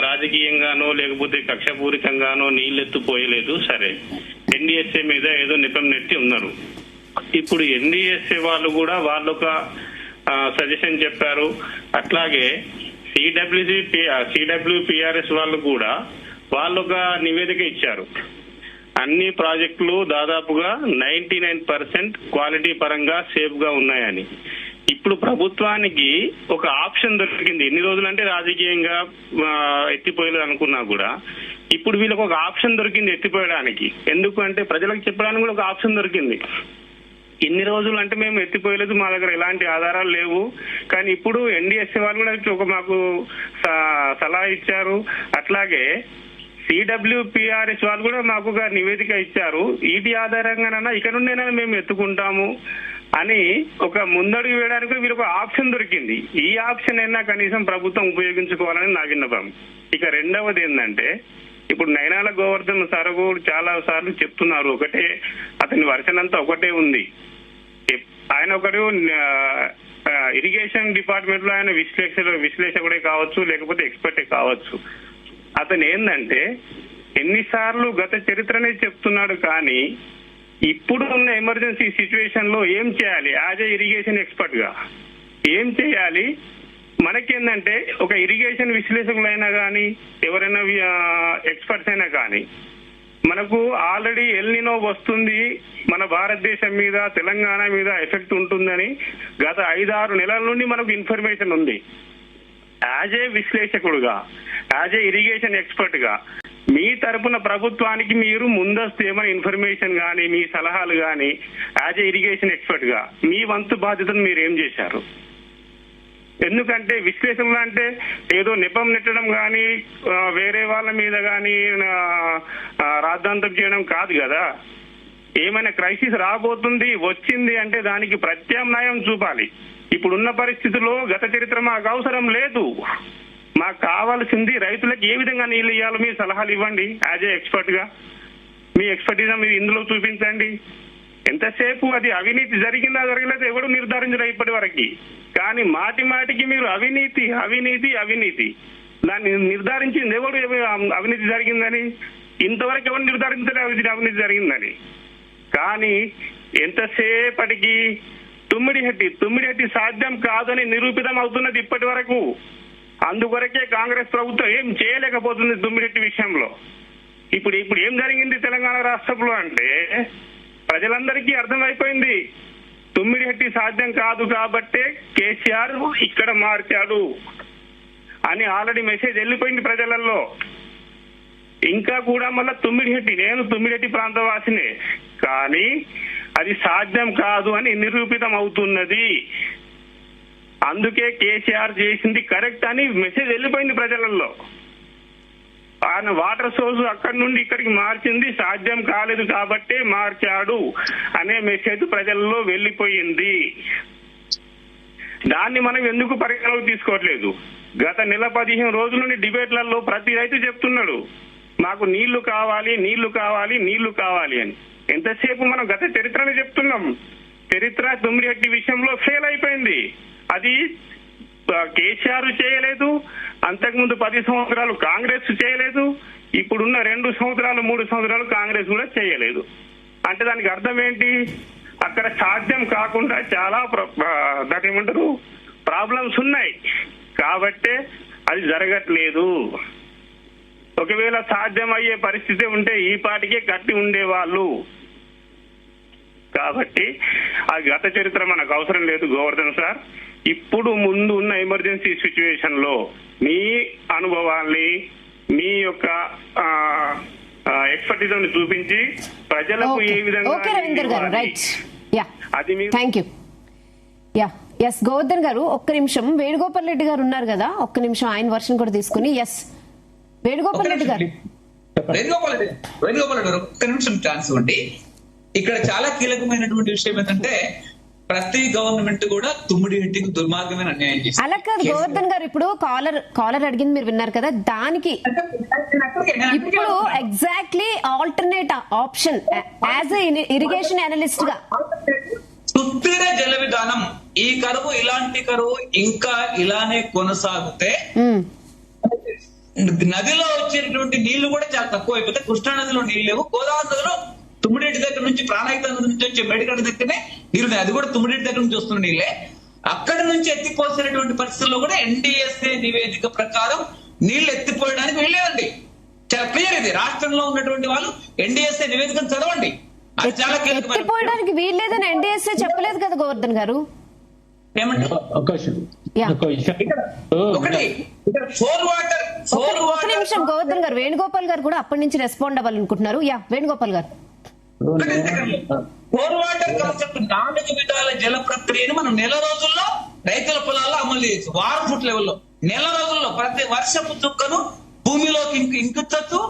రాజకీయంగానో లేకపోతే కక్షపూరితంగానో నీళ్లు ఎత్తిపోయలేదు. సరే, ఎన్డీఎస్ఏ మీద ఏదో నిపం నెట్టి ఉన్నారు. ఇప్పుడు ఎన్డీఎస్ఏ వాళ్ళు కూడా వాళ్ళొక సజెషన్ చెప్పారు. అట్లాగే సిడబ్ల్యూపిఆర్ఎస్ వాళ్ళు కూడా వాళ్ళొక నివేదిక ఇచ్చారు. అన్ని ప్రాజెక్టులు దాదాపుగా 99% క్వాలిటీ పరంగా సేఫ్ గా ఉన్నాయని. ఇప్పుడు ప్రభుత్వానికి ఒక ఆప్షన్ దొరికింది. ఎన్ని రోజులంటే రాజకీయంగా ఎత్తిపోయలేదు అనుకున్నా కూడా ఇప్పుడు వీళ్ళకి ఒక ఆప్షన్ దొరికింది ఎత్తిపోయడానికి. ఎందుకు అంటే ప్రజలకు చెప్పడానికి కూడా ఒక ఆప్షన్ దొరికింది. ఇన్ని రోజులు అంటే మేము ఎత్తిపోయలేదు, మా దగ్గర ఎలాంటి ఆధారాలు లేవు, కానీ ఇప్పుడు ఎన్డీఎస్ఏ వాళ్ళు కూడా ఒక మాకు సలహా ఇచ్చారు. అట్లాగే CWPRS వాళ్ళు కూడా మాకు ఒక నివేదిక ఇచ్చారు. వీటి ఆధారంగానైనా ఇక్కడ నుండైనా మేము ఎత్తుకుంటాము అని ఒక ముందడుగు వేయడానికి వీళ్ళకి ఒక ఆప్షన్ దొరికింది. ఈ ఆప్షన్ అయినా కనీసం ప్రభుత్వం ఉపయోగించుకోవాలని నా విన్నపం. ఇక రెండవది ఏంటంటే, ఇప్పుడు నైనాల గోవర్ధన్ సార్ కూడా చాలా సార్లు చెప్తున్నారు, ఒకటే అతని వర్షన్ అంతా ఒకటే ఉంది. ఆయన ఒకడు ఇరిగేషన్ డిపార్ట్మెంట్ లో ఆయన విశ్లేషకుడే కావచ్చు, లేకపోతే ఎక్స్పర్టే కావచ్చు. అతను ఏంటంటే ఎన్నిసార్లు గత చరిత్రనే చెప్తున్నాడు, కానీ ఇప్పుడు ఉన్న ఎమర్జెన్సీ సిచ్యువేషన్ లో ఏం చేయాలి, యాజ్ ఏ ఇరిగేషన్ ఎక్స్పర్ట్ గా ఏం చేయాలి, మనకేందంటే ఒక ఇరిగేషన్ విశ్లేషకులైనా కానీ ఎవరైనా ఎక్స్పర్ట్స్ అయినా కానీ మనకు ఆల్రెడీ ఎల్నినో వస్తుంది, మన భారతదేశం మీద తెలంగాణ మీద ఎఫెక్ట్ ఉంటుందని గత 5-6 నెలల నుండి మనకు ఇన్ఫర్మేషన్ ఉంది. యాజ్ ఏ విశ్లేషకుడుగా, యాజ్ ఏ ఇరిగేషన్ ఎక్స్పర్ట్ గా మీ తరపున ప్రభుత్వానికి మీరు ముందస్తు ఏమైనా ఇన్ఫర్మేషన్ కానీ మీ సలహాలు కానీ యాజ్ ఏ ఇరిగేషన్ ఎక్స్పర్ట్ గా మీ వంతు బాధ్యతను మీరు ఏం చేశారు? ఎందుకంటే విశ్లేషణలు అంటే ఏదో నెపం నెట్టడం కానీ వేరే వాళ్ళ మీద కానీ రాద్ధాంతం చేయడం కాదు కదా. ఏమైనా క్రైసిస్ రాబోతుంది వచ్చింది అంటే దానికి ప్రత్యామ్నాయం చూపాలి. ఇప్పుడున్న పరిస్థితుల్లో గత చరిత్ర మాకు అవసరం లేదు. మాకు కావాల్సింది రైతులకు ఏ విధంగా నీళ్లు ఇవ్వాలో మీ సలహాలు ఇవ్వండి. యాజ్ ఏ ఎక్స్పర్ట్ గా మీ ఎక్స్పర్టీజ్ మీరు ఇందులో చూపించండి. ఎంతసేపు అది అవినీతి జరిగిందా జరగలేదు ఎవరు నిర్ధారించడం ఇప్పటి వరకు, కానీ మాటి మాటికి మీరు అవినీతి అవినీతి అవినీతి దాన్ని నిర్ధారించింది ఎవరు అవినీతి జరిగిందని? ఇంతవరకు ఎవరు నిర్ధారించలేదు అవినీతి జరిగిందని. కానీ ఎంతసేపటికి తుమ్మిడిహట్టి సాధ్యం కాదని నిరూపితం అవుతున్నది ఇప్పటి వరకు. అందుకొరకే కాంగ్రెస్ ప్రభుత్వం ఏం చేయలేకపోతుంది తుమ్మిడిహట్టి విషయంలో. ఇప్పుడు ఏం జరిగింది తెలంగాణ రాష్ట్రంలో అంటే ప్రజలందరికీ అర్థమైపోయింది, తుమ్మిడిహట్టి సాధ్యం కాదు కాబట్టే కేసీఆర్ ఇక్కడ మార్చాడు అని ఆల్రెడీ మెసేజ్ వెళ్ళిపోయింది ప్రజలలో. ఇంకా కూడా మళ్ళా నేను తుమ్మిడిహట్టి ప్రాంతవాసినే, కానీ అది సాధ్యం కాదు అని నిరూపితం అవుతున్నది. అందుకే కేసీఆర్ చేసింది కరెక్ట్ అని మెసేజ్ వెళ్ళిపోయింది ప్రజలలో. ఆయన వాటర్ సోర్స్ అక్కడి నుండి ఇక్కడికి మార్చింది సాధ్యం కాలేదు కాబట్టే మార్చాడు అనే మెసేజ్ ప్రజల్లో వెళ్ళిపోయింది. దాన్ని మనం ఎందుకు పరిగణలోకి తీసుకోవట్లేదు? గత నెల 15 రోజుల నుండి డిబేట్లలో ప్రతి రైతు చెప్తున్నాడు, మాకు నీళ్లు కావాలి నీళ్లు కావాలి నీళ్లు కావాలి అని. ఎంతసేపు మనం గత చరిత్రని చెప్తున్నాం. చరిత్ర తుమ్మిడిహట్టి విషయంలో ఫెయిల్ అయిపోయింది. అది కేసీఆర్ చేయలేదు, అంతకుముందు 10 సంవత్సరాలు కాంగ్రెస్ చేయలేదు, ఇప్పుడున్న 2 సంవత్సరాలు 3 సంవత్సరాలు కాంగ్రెస్ కూడా చేయలేదు. అంటే దానికి అర్థం ఏంటి? అక్కడ సాధ్యం కాకుండా చాలా దాని ఏమంటారు ప్రాబ్లమ్స్ ఉన్నాయి కాబట్టే అది జరగట్లేదు. ఒకవేళ సాధ్యం అయ్యే పరిస్థితి ఉంటే ఈ పాటికే కట్టి ఉండేవాళ్ళు. కాబట్టి ఆ గత చరిత్ర మనకు అవసరం లేదు గోవర్ధన్ సార్. ఇప్పుడు ముందు ఉన్న ఎమర్జెన్సీ సిచ్యువేషన్ లో మీ అనుభవాల్ని మీ యొక్క ఎక్స్పర్టీజ్ చూపించి ప్రజలకు ఏ విధంగా గోవర్ధన్ గారు ఒక్క నిమిషం. వేణుగోపాల్ రెడ్డి గారు ఉన్నారు కదా, ఒక్క నిమిషం ఆయన వర్షన్ కూడా తీసుకుని. వేణుగోపాల్ రెడ్డి గారు ఒక్క నిమిషం ఛాన్స్ ఇవ్వండి. ఇక్కడ చాలా కీలకమైనటువంటి విషయం ఏంటంటే ప్రతి గవర్నమెంట్ కూడా తుమ్మిడిహట్టికి దుర్మార్గమైన అన్యాయం చేసింది. అలా కాదు గోవర్ధన్ గారు, ఇప్పుడు కాలర్ అడిగింది మీరు విన్నారు కదా, దానికి ఇప్పుడు exactly alternate option as irrigation analyst గా సుస్థిర జల విధానం. ఈ కరువు ఇలాంటి కరువు ఇంకా ఇలానే కొనసాగితే నదిలో వచ్చేటువంటి నీళ్లు కూడా చాలా తక్కువ అయిపోతే. కృష్ణా నదిలో నీళ్ళు లేవు, గోదావరి నదిలో తుమ్మిడిహట్టి దగ్గర నుంచి ప్రాణహిత నది నుంచి వచ్చే మేడిగడ్డ దగ్గరనే నీళ్ళు, అది కూడా తుమ్మిడిహట్టి దగ్గర నుంచి వస్తున్న నీళ్ళే. అక్కడి నుంచి ఎత్తిపోసినటువంటి పరిస్థితుల్లో కూడా ఎన్డీఎస్ఏ నివేదిక ప్రకారం నీళ్లు ఎత్తిపోయడానికి వెళ్ళేదండి. చాలా క్లియర్ ఇది. రాష్ట్రంలో ఉన్నటువంటి వాళ్ళు ఎన్డీఎస్ఏ నివేదికను చదవండి. అది చాలా ఎత్తిపోయడానికి వీల్లేదని ఎన్డీఎస్ఏ చెప్పలేదు కదా గోవర్ధన్ గారు. ఏమంటే ఒక నిమిషం గోవర్ధన్ గారు, వేణుగోపాల్ గారు కూడా అప్పటి నుంచి రెస్పాండ్ అవ్వాలనుకుంటున్నారు. వేణుగోపాల్ గారు, కోర్ వాటర్ కాన్సెప్ట్ 4 విధాల జల ప్రక్రియను మనం నెల రోజుల్లో రైతుల పొలాల్లో అమలు చేయొచ్చు. వారం ఫుట్ లెవెల్లో నెల రోజుల్లో ప్రతి వర్షపు చుక్కను భూమిలోకి ఇంకించచ్చు,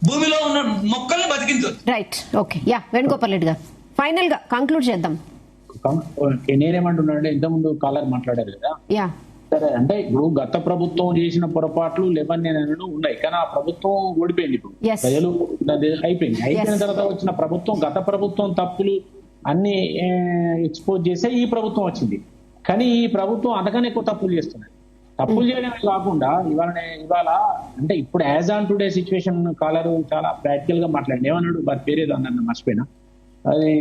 భూమిలో ఉన్న మొక్కల్ని బతికించవచ్చు. Right, okay. Venugopal Reddy garu, final గా కంక్లూడ్ చేద్దాం. నేనేమంటున్నా అంటే ఇంతకుముందు కాలర్ మాట్లాడారు కదా, సరే అంటే ఇప్పుడు గత ప్రభుత్వం చేసిన పొరపాట్లు లేవన్నీ ఉన్నాయి, కానీ ఆ ప్రభుత్వం ఓడిపోయింది. ఇప్పుడు ప్రజలు అయిపోయిన తర్వాత వచ్చిన ప్రభుత్వం, గత ప్రభుత్వం తప్పులు అన్ని ఎక్స్పోజ్ చేసే ఈ ప్రభుత్వం వచ్చింది. కానీ ఈ ప్రభుత్వం అంతకన్నా ఎక్కువ తప్పులు చేస్తున్నది. తప్పులు చేయడమే కాకుండా ఇవాళ అంటే ఇప్పుడు as on today situation caller చాలా ప్రాక్టికల్ గా మాట్లాడి ఏమన్నాడు, వారి పేరేదో అన్న మర్చిపోయినా. అది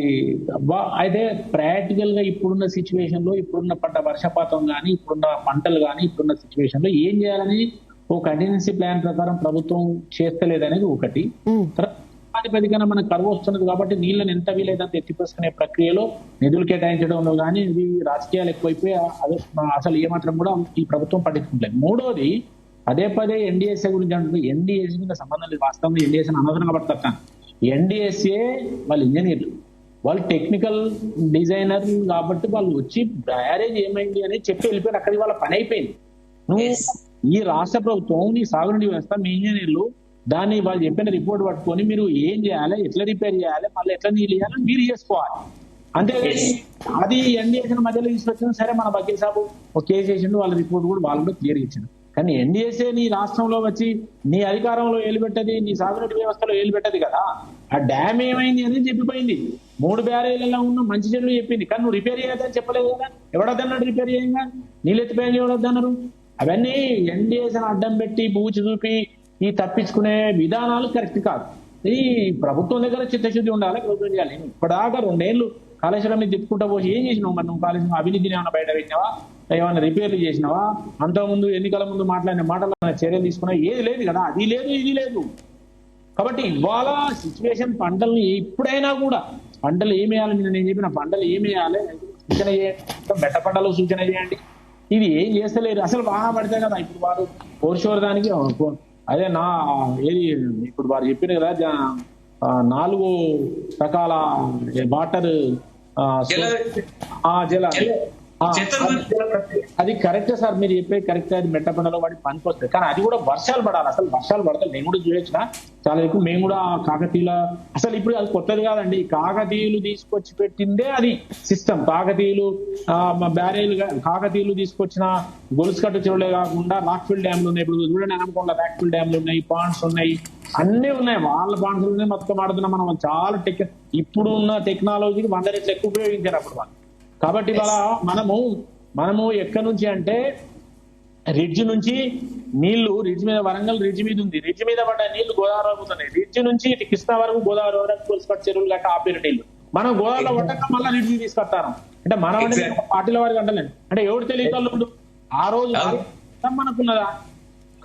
అయితే ప్రాక్టికల్ గా ఇప్పుడున్న సిచ్యువేషన్ లో, ఇప్పుడున్న పడ్డ వర్షపాతం కానీ, ఇప్పుడున్న పంటలు కానీ, ఇప్పుడున్న సిచ్యువేషన్ లో ఏం చేయాలని ఓ కంటిన్యూన్సీ ప్లాన్ ప్రకారం ప్రభుత్వం చేస్తలేదనేది ఒకటి. ప్రాతిపదికన మనకు కరువు వస్తున్నది కాబట్టి నీళ్ళని ఎంత వీలైతే ఎత్తిపోసుకునే ప్రక్రియలో నిధులు కేటాయించడంలో కానీ ఇది రాజకీయాలు ఎక్కువైపోయి అసలు ఏమాత్రం కూడా ఈ ప్రభుత్వం పట్టించుకుంటలేదు. మూడోది పదే ఎన్డీఎస్ఏ గురించి అంటుంది. ఎన్డీఎస్ఏ మీద సంబంధం లేదు. వాస్తవంగా ఎన్డీఎస్ఏ అనవసరంగా పట్టుకొస్తాను. ఎన్డీఎస్ఏ వాళ్ళు ఇంజనీర్లు, వాళ్ళు టెక్నికల్ డిజైనర్ కాబట్టి వాళ్ళు వచ్చి బ్యారేజ్ ఏమైంది అని చెప్పి వెళ్ళిపోయారు. అక్కడికి వాళ్ళ పని అయిపోయింది. నువ్వు ఈ రాష్ట్ర ప్రభుత్వం, నీ సాగునీటి వ్యవస్థ, మీ ఇంజనీర్లు దాన్ని వాళ్ళు చెప్పిన రిపోర్ట్ పట్టుకొని మీరు ఏం చేయాలి, ఎట్లా రిపేర్ చేయాలి, మళ్ళీ ఎట్లా నీళ్ళు ఇవ్వాలి మీరు చేసుకోవాలి. అంతే అది ఎన్డీఎస్ఏ మధ్యలో తీసుకొచ్చిన సరే మన వకీల్ సాబు ఒక కేసు చేసిండు, వాళ్ళ రిపోర్ట్ కూడా వాళ్ళు కూడా క్లియర్ ఇచ్చిండు. కానీ ఎన్డీఎస్ఏ నీ రాష్ట్రంలో వచ్చి నీ అధికారంలో ఏలుపెట్టది, నీ సాగునీటి వ్యవస్థలో ఏలుపెట్టది కదా. ఆ డ్యామ్ ఏమైంది అనేది చెప్పిపోయింది. 3 బ్యారేజ్లలో ఉన్న మంచి చెడులు చెప్పింది, కానీ నువ్వు రిపేర్ చేయొద్దని చెప్పలేదు కదా. ఎవడొద్దన్నాడు రిపేర్ చేయంగా? నీళ్ళు ఎత్తిపోయి ఎవడొద్దన్నారు? అవన్నీ ఎన్డీఎస్ఏని అడ్డం పెట్టి బూచి చూపి ఈ తప్పించుకునే విధానాలు కరెక్ట్ కాదు. ఈ ప్రభుత్వం దగ్గర చిత్తశుద్ధి ఉండాలి, ప్రభుత్వం చేయాలి. ఇప్పటిదాకా 2 ఏళ్ళు కాళేశ్వరం మీద తిప్పుకుంటా పోసి ఏం చేసినావు? మరి నువ్వు కాళేశ్వరం అవినీతిని ఏమైనా బయట పెట్టినావా, ఏమైనా రిపేర్లు చేసినావా? అంతకుముందు ఎన్నికల ముందు మాట్లాడిన మాటలు చర్యలు తీసుకున్నా ఏది లేదు కదా. అది లేదు, ఇది లేదు. కాబట్టి ఇవాళ సిచ్యువేషన్ పంటల్ని ఎప్పుడైనా కూడా పంటలు ఏమి వేయాలి, నేను చెప్పిన పంటలు ఏమి వేయాలి సూచన చేయండి, బెట్ట పంటలు సూచన చేయండి. ఇది ఏం చేస్తలేరు. అసలు వాన పడితే కదా ఇప్పుడు వారు కోర్షోరదానికి అదే ఏది ఇప్పుడు వారు చెప్పారు కదా 4 రకాల వాటర్ జల అది కరెక్ట్ సార్, మీరు చెప్పేది కరెక్ట్. అది మెట్ట పంటలో వాడి పనికి వస్తుంది, కానీ అది కూడా వర్షాలు పడాలి. అసలు వర్షాలు పడతాయి. నేను కూడా చూసిన చాలా ఎక్కువ. మేము కూడా కాకతీయుల అసలు ఇప్పుడు అది కొత్తది కాదండి. కాకతీయులు తీసుకొచ్చి పెట్టిందే అది సిస్టమ్. కాకతీయులు బ్యారేజ్ కాకతీయులు తీసుకొచ్చిన గొలుసుకట్టు చెరువులే కాకుండా రాక్ఫిల్ డ్యామ్లు ఉన్నాయి. ఇప్పుడు చూడండి, అనకుండా రాక్ఫిల్ డ్యామ్లు ఉన్నాయి, పాండ్స్ ఉన్నాయి, అన్ని ఉన్నాయి. వాళ్ళ పాండ్స్ ఉన్నాయి. మొత్తం ఆడుతున్నాం మనం. చాలా ఇప్పుడు ఉన్న టెక్నాలజీకి 100 రెట్లు ఎక్కువ ఉపయోగించారు అప్పుడు వాళ్ళు. కాబట్టి ఇవాళ మనము ఎక్కడి నుంచి అంటే రిడ్జ్ నుంచి నీళ్లు, రిడ్జ్ మీద వరంగల్ రిడ్జ్ మీద ఉంది, రిడ్జ్ మీద పడ్డ నీళ్లు గోదావరి అవుతున్నాయి. రిడ్జ్ నుంచి కృష్ణా వరకు గోదావరి వరకు గొలుసుకట్టు చెరువులు గట్ట ఆపిన నీళ్లు మనం గోదావరిలో పడ్డాక మళ్ళీ రిడ్జ్ తీసుకొస్తాను. అంటే మనం పార్టీల వారికి అంటలేదు. అంటే ఎవరు తెలియదు ఆ రోజు మనకున్నదా?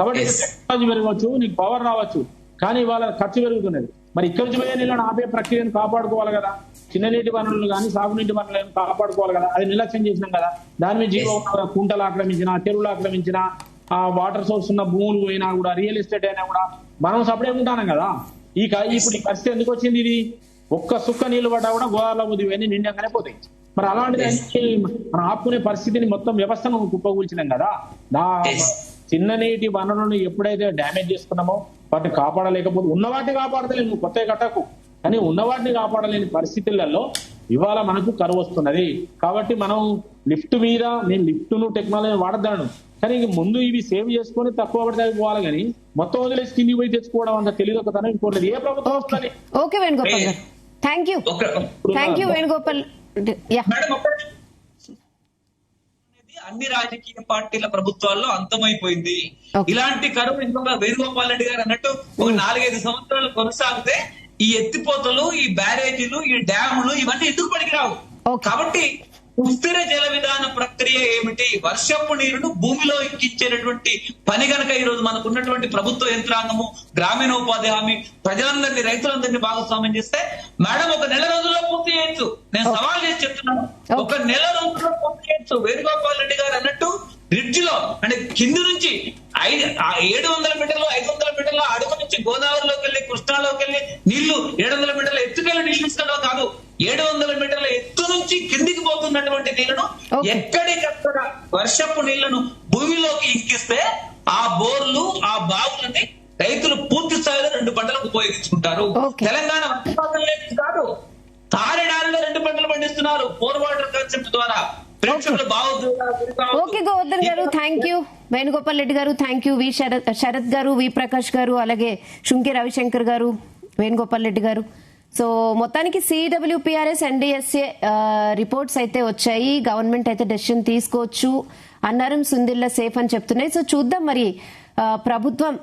కాబట్టి టెక్నాలజీ పెరగవచ్చు, నీకు పవర్ రావచ్చు, కానీ వాళ్ళ ఖర్చు పెరుగుతున్నది. మరి ఇక్కడి నుంచి పోయే నీళ్ళని ఆపే ప్రక్రియను కాపాడుకోవాలి కదా. చిన్న నీటి వనరులు కానీ సాగునీటి వనరులను కాపాడుకోవాలి కదా. అది నిర్లక్ష్యం చేసినాం కదా. దాని మీద జీవో కుంటలు ఆక్రమించిన, చెరువులు ఆక్రమించిన, ఆ వాటర్ సోర్స్ ఉన్న భూములు పోయినా కూడా, రియల్ ఎస్టేట్ అయినా కూడా మనం సపరేట్ ఉంటాం కదా. ఇప్పుడు ఈ పరిస్థితి ఎందుకు వచ్చింది? ఇది ఒక్క సుక్క నీళ్లు పడ్డా కూడా గోదావరిలో ఇవన్నీ నిండాగానే పోతాయి. మరి అలాంటిది మనం ఆపుకునే పరిస్థితిని మొత్తం వ్యవస్థను కుప్పకూల్చినాం కదా. చిన్న నీటి వనరులను ఎప్పుడైతే డ్యామేజ్ చేసుకున్నామో వాటిని కాపాడలేకపోతే, ఉన్న వాటిని కాపాడతలేము, కొత్తగా కట్టకు, కానీ ఉన్న వాటిని కాపాడలేని పరిస్థితులలో ఇవాళ మనకు కరువు వస్తున్నది. కాబట్టి మనం లిఫ్ట్ మీద, నేను లిఫ్ట్ను టెక్నాలజీ వాడద్దాను, కానీ ఇంక ముందు ఇవి సేవ్ చేసుకుని తక్కువ పడితే పోవాలి, కానీ మొత్తం వదిలేసి కింది పోయి తెచ్చుకోవడం అంత తెలియదొక్కతనం ఇంకోలేదు. ఏ ప్రభుత్వం వస్తుంది? ఓకే వేణుగోపాల్ గారు, థ్యాంక్ యూ వేణుగోపాల్. అన్ని రాజకీయ పార్టీల ప్రభుత్వాల్లో అంతమైపోయింది. ఇలాంటి కరువు ఇంకా వేణుగోపాల్ రెడ్డి గారు అన్నట్టు ఒక 4-5 సంవత్సరాలు కొనసాగితే ఈ ఎత్తిపోతలు, ఈ బ్యారేజీలు, ఈ డ్యాములు ఇవన్నీ ఎందుకు పనికిరావు. కాబట్టి సుస్థిర జల విధాన ప్రక్రియ ఏమిటి? వర్షపు నీరును భూమిలో ఎక్కించేటటువంటి పని గనక ఈ రోజు మనకు ఉన్నటువంటి ప్రభుత్వ యంత్రాంగము, గ్రామీణోపాధి హామీ, ప్రజలందరినీ, రైతులందరినీ భాగస్వామ్యం చేస్తే మేడం 1 నెల రోజుల్లో పూర్తి చేయొచ్చు. నేను సవాల్ చేసి చెప్తున్నాను, 1 నెల రోజుల్లో పూర్తి చేయొచ్చు. వేణుగోపాల్ రెడ్డి గారు అన్నట్టు బ్రిడ్జ్ లో అంటే కింది నుంచి 700 మీటర్లు 500 మీటర్ల అడుగు నుంచి గోదావరిలోకి వెళ్ళి కృష్ణాలోకి వెళ్ళి నీళ్లు 700 మీటర్ల ఎత్తుకెళ్ళి నీళ్లు ఇస్తాడో కాదు, 700 మీటర్ల ఎత్తు నుంచి కిందికి పోతున్నటువంటి నీళ్లను ఎక్కడికక్కడ వర్షపు నీళ్లను భూమిలోకి ఇంకిస్తే ఆ బోర్లు ఆ బావులని రైతులు పూర్తి స్థాయిలో 2 పంటలకు ఉపయోగించుకుంటారు. తెలంగాణ కాదు, తారెడారిలో 2 పంటలు పండిస్తున్నారు 4 వాటర్ కాన్సెప్ట్ ద్వారా. ఓకే గోవర్ధన్ గారు, థ్యాంక్ యూ. వేణుగోపాల్ రెడ్డి గారు థ్యాంక్ యూ. శరత్ గారు, వి ప్రకాష్ గారు, అలాగే శృంగి రవిశంకర్ గారు, వేణుగోపాల్ రెడ్డి గారు. సో మొత్తానికి CWPRS NDSA రిపోర్ట్స్ అయితే వచ్చాయి. గవర్నమెంట్ అయితే డెసిషన్ తీసుకోవచ్చు, అన్నారం సుందిల్లా సేఫ్ అని చెప్తున్నాయి. సో చూద్దాం మరి ప్రభుత్వం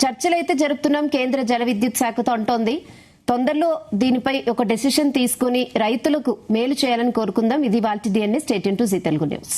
చర్చలు అయితే జరుపుతున్నాం కేంద్ర జల విద్యుత్ శాఖతో అంటోంది. తొందరలో దీనిపై ఒక డెసిషన్ తీసుకుని రైతులకు మేలు చేయాలని కోరుకుందాం. ఇది వాల్టి DNA. Stay tune to Zee Telugu news.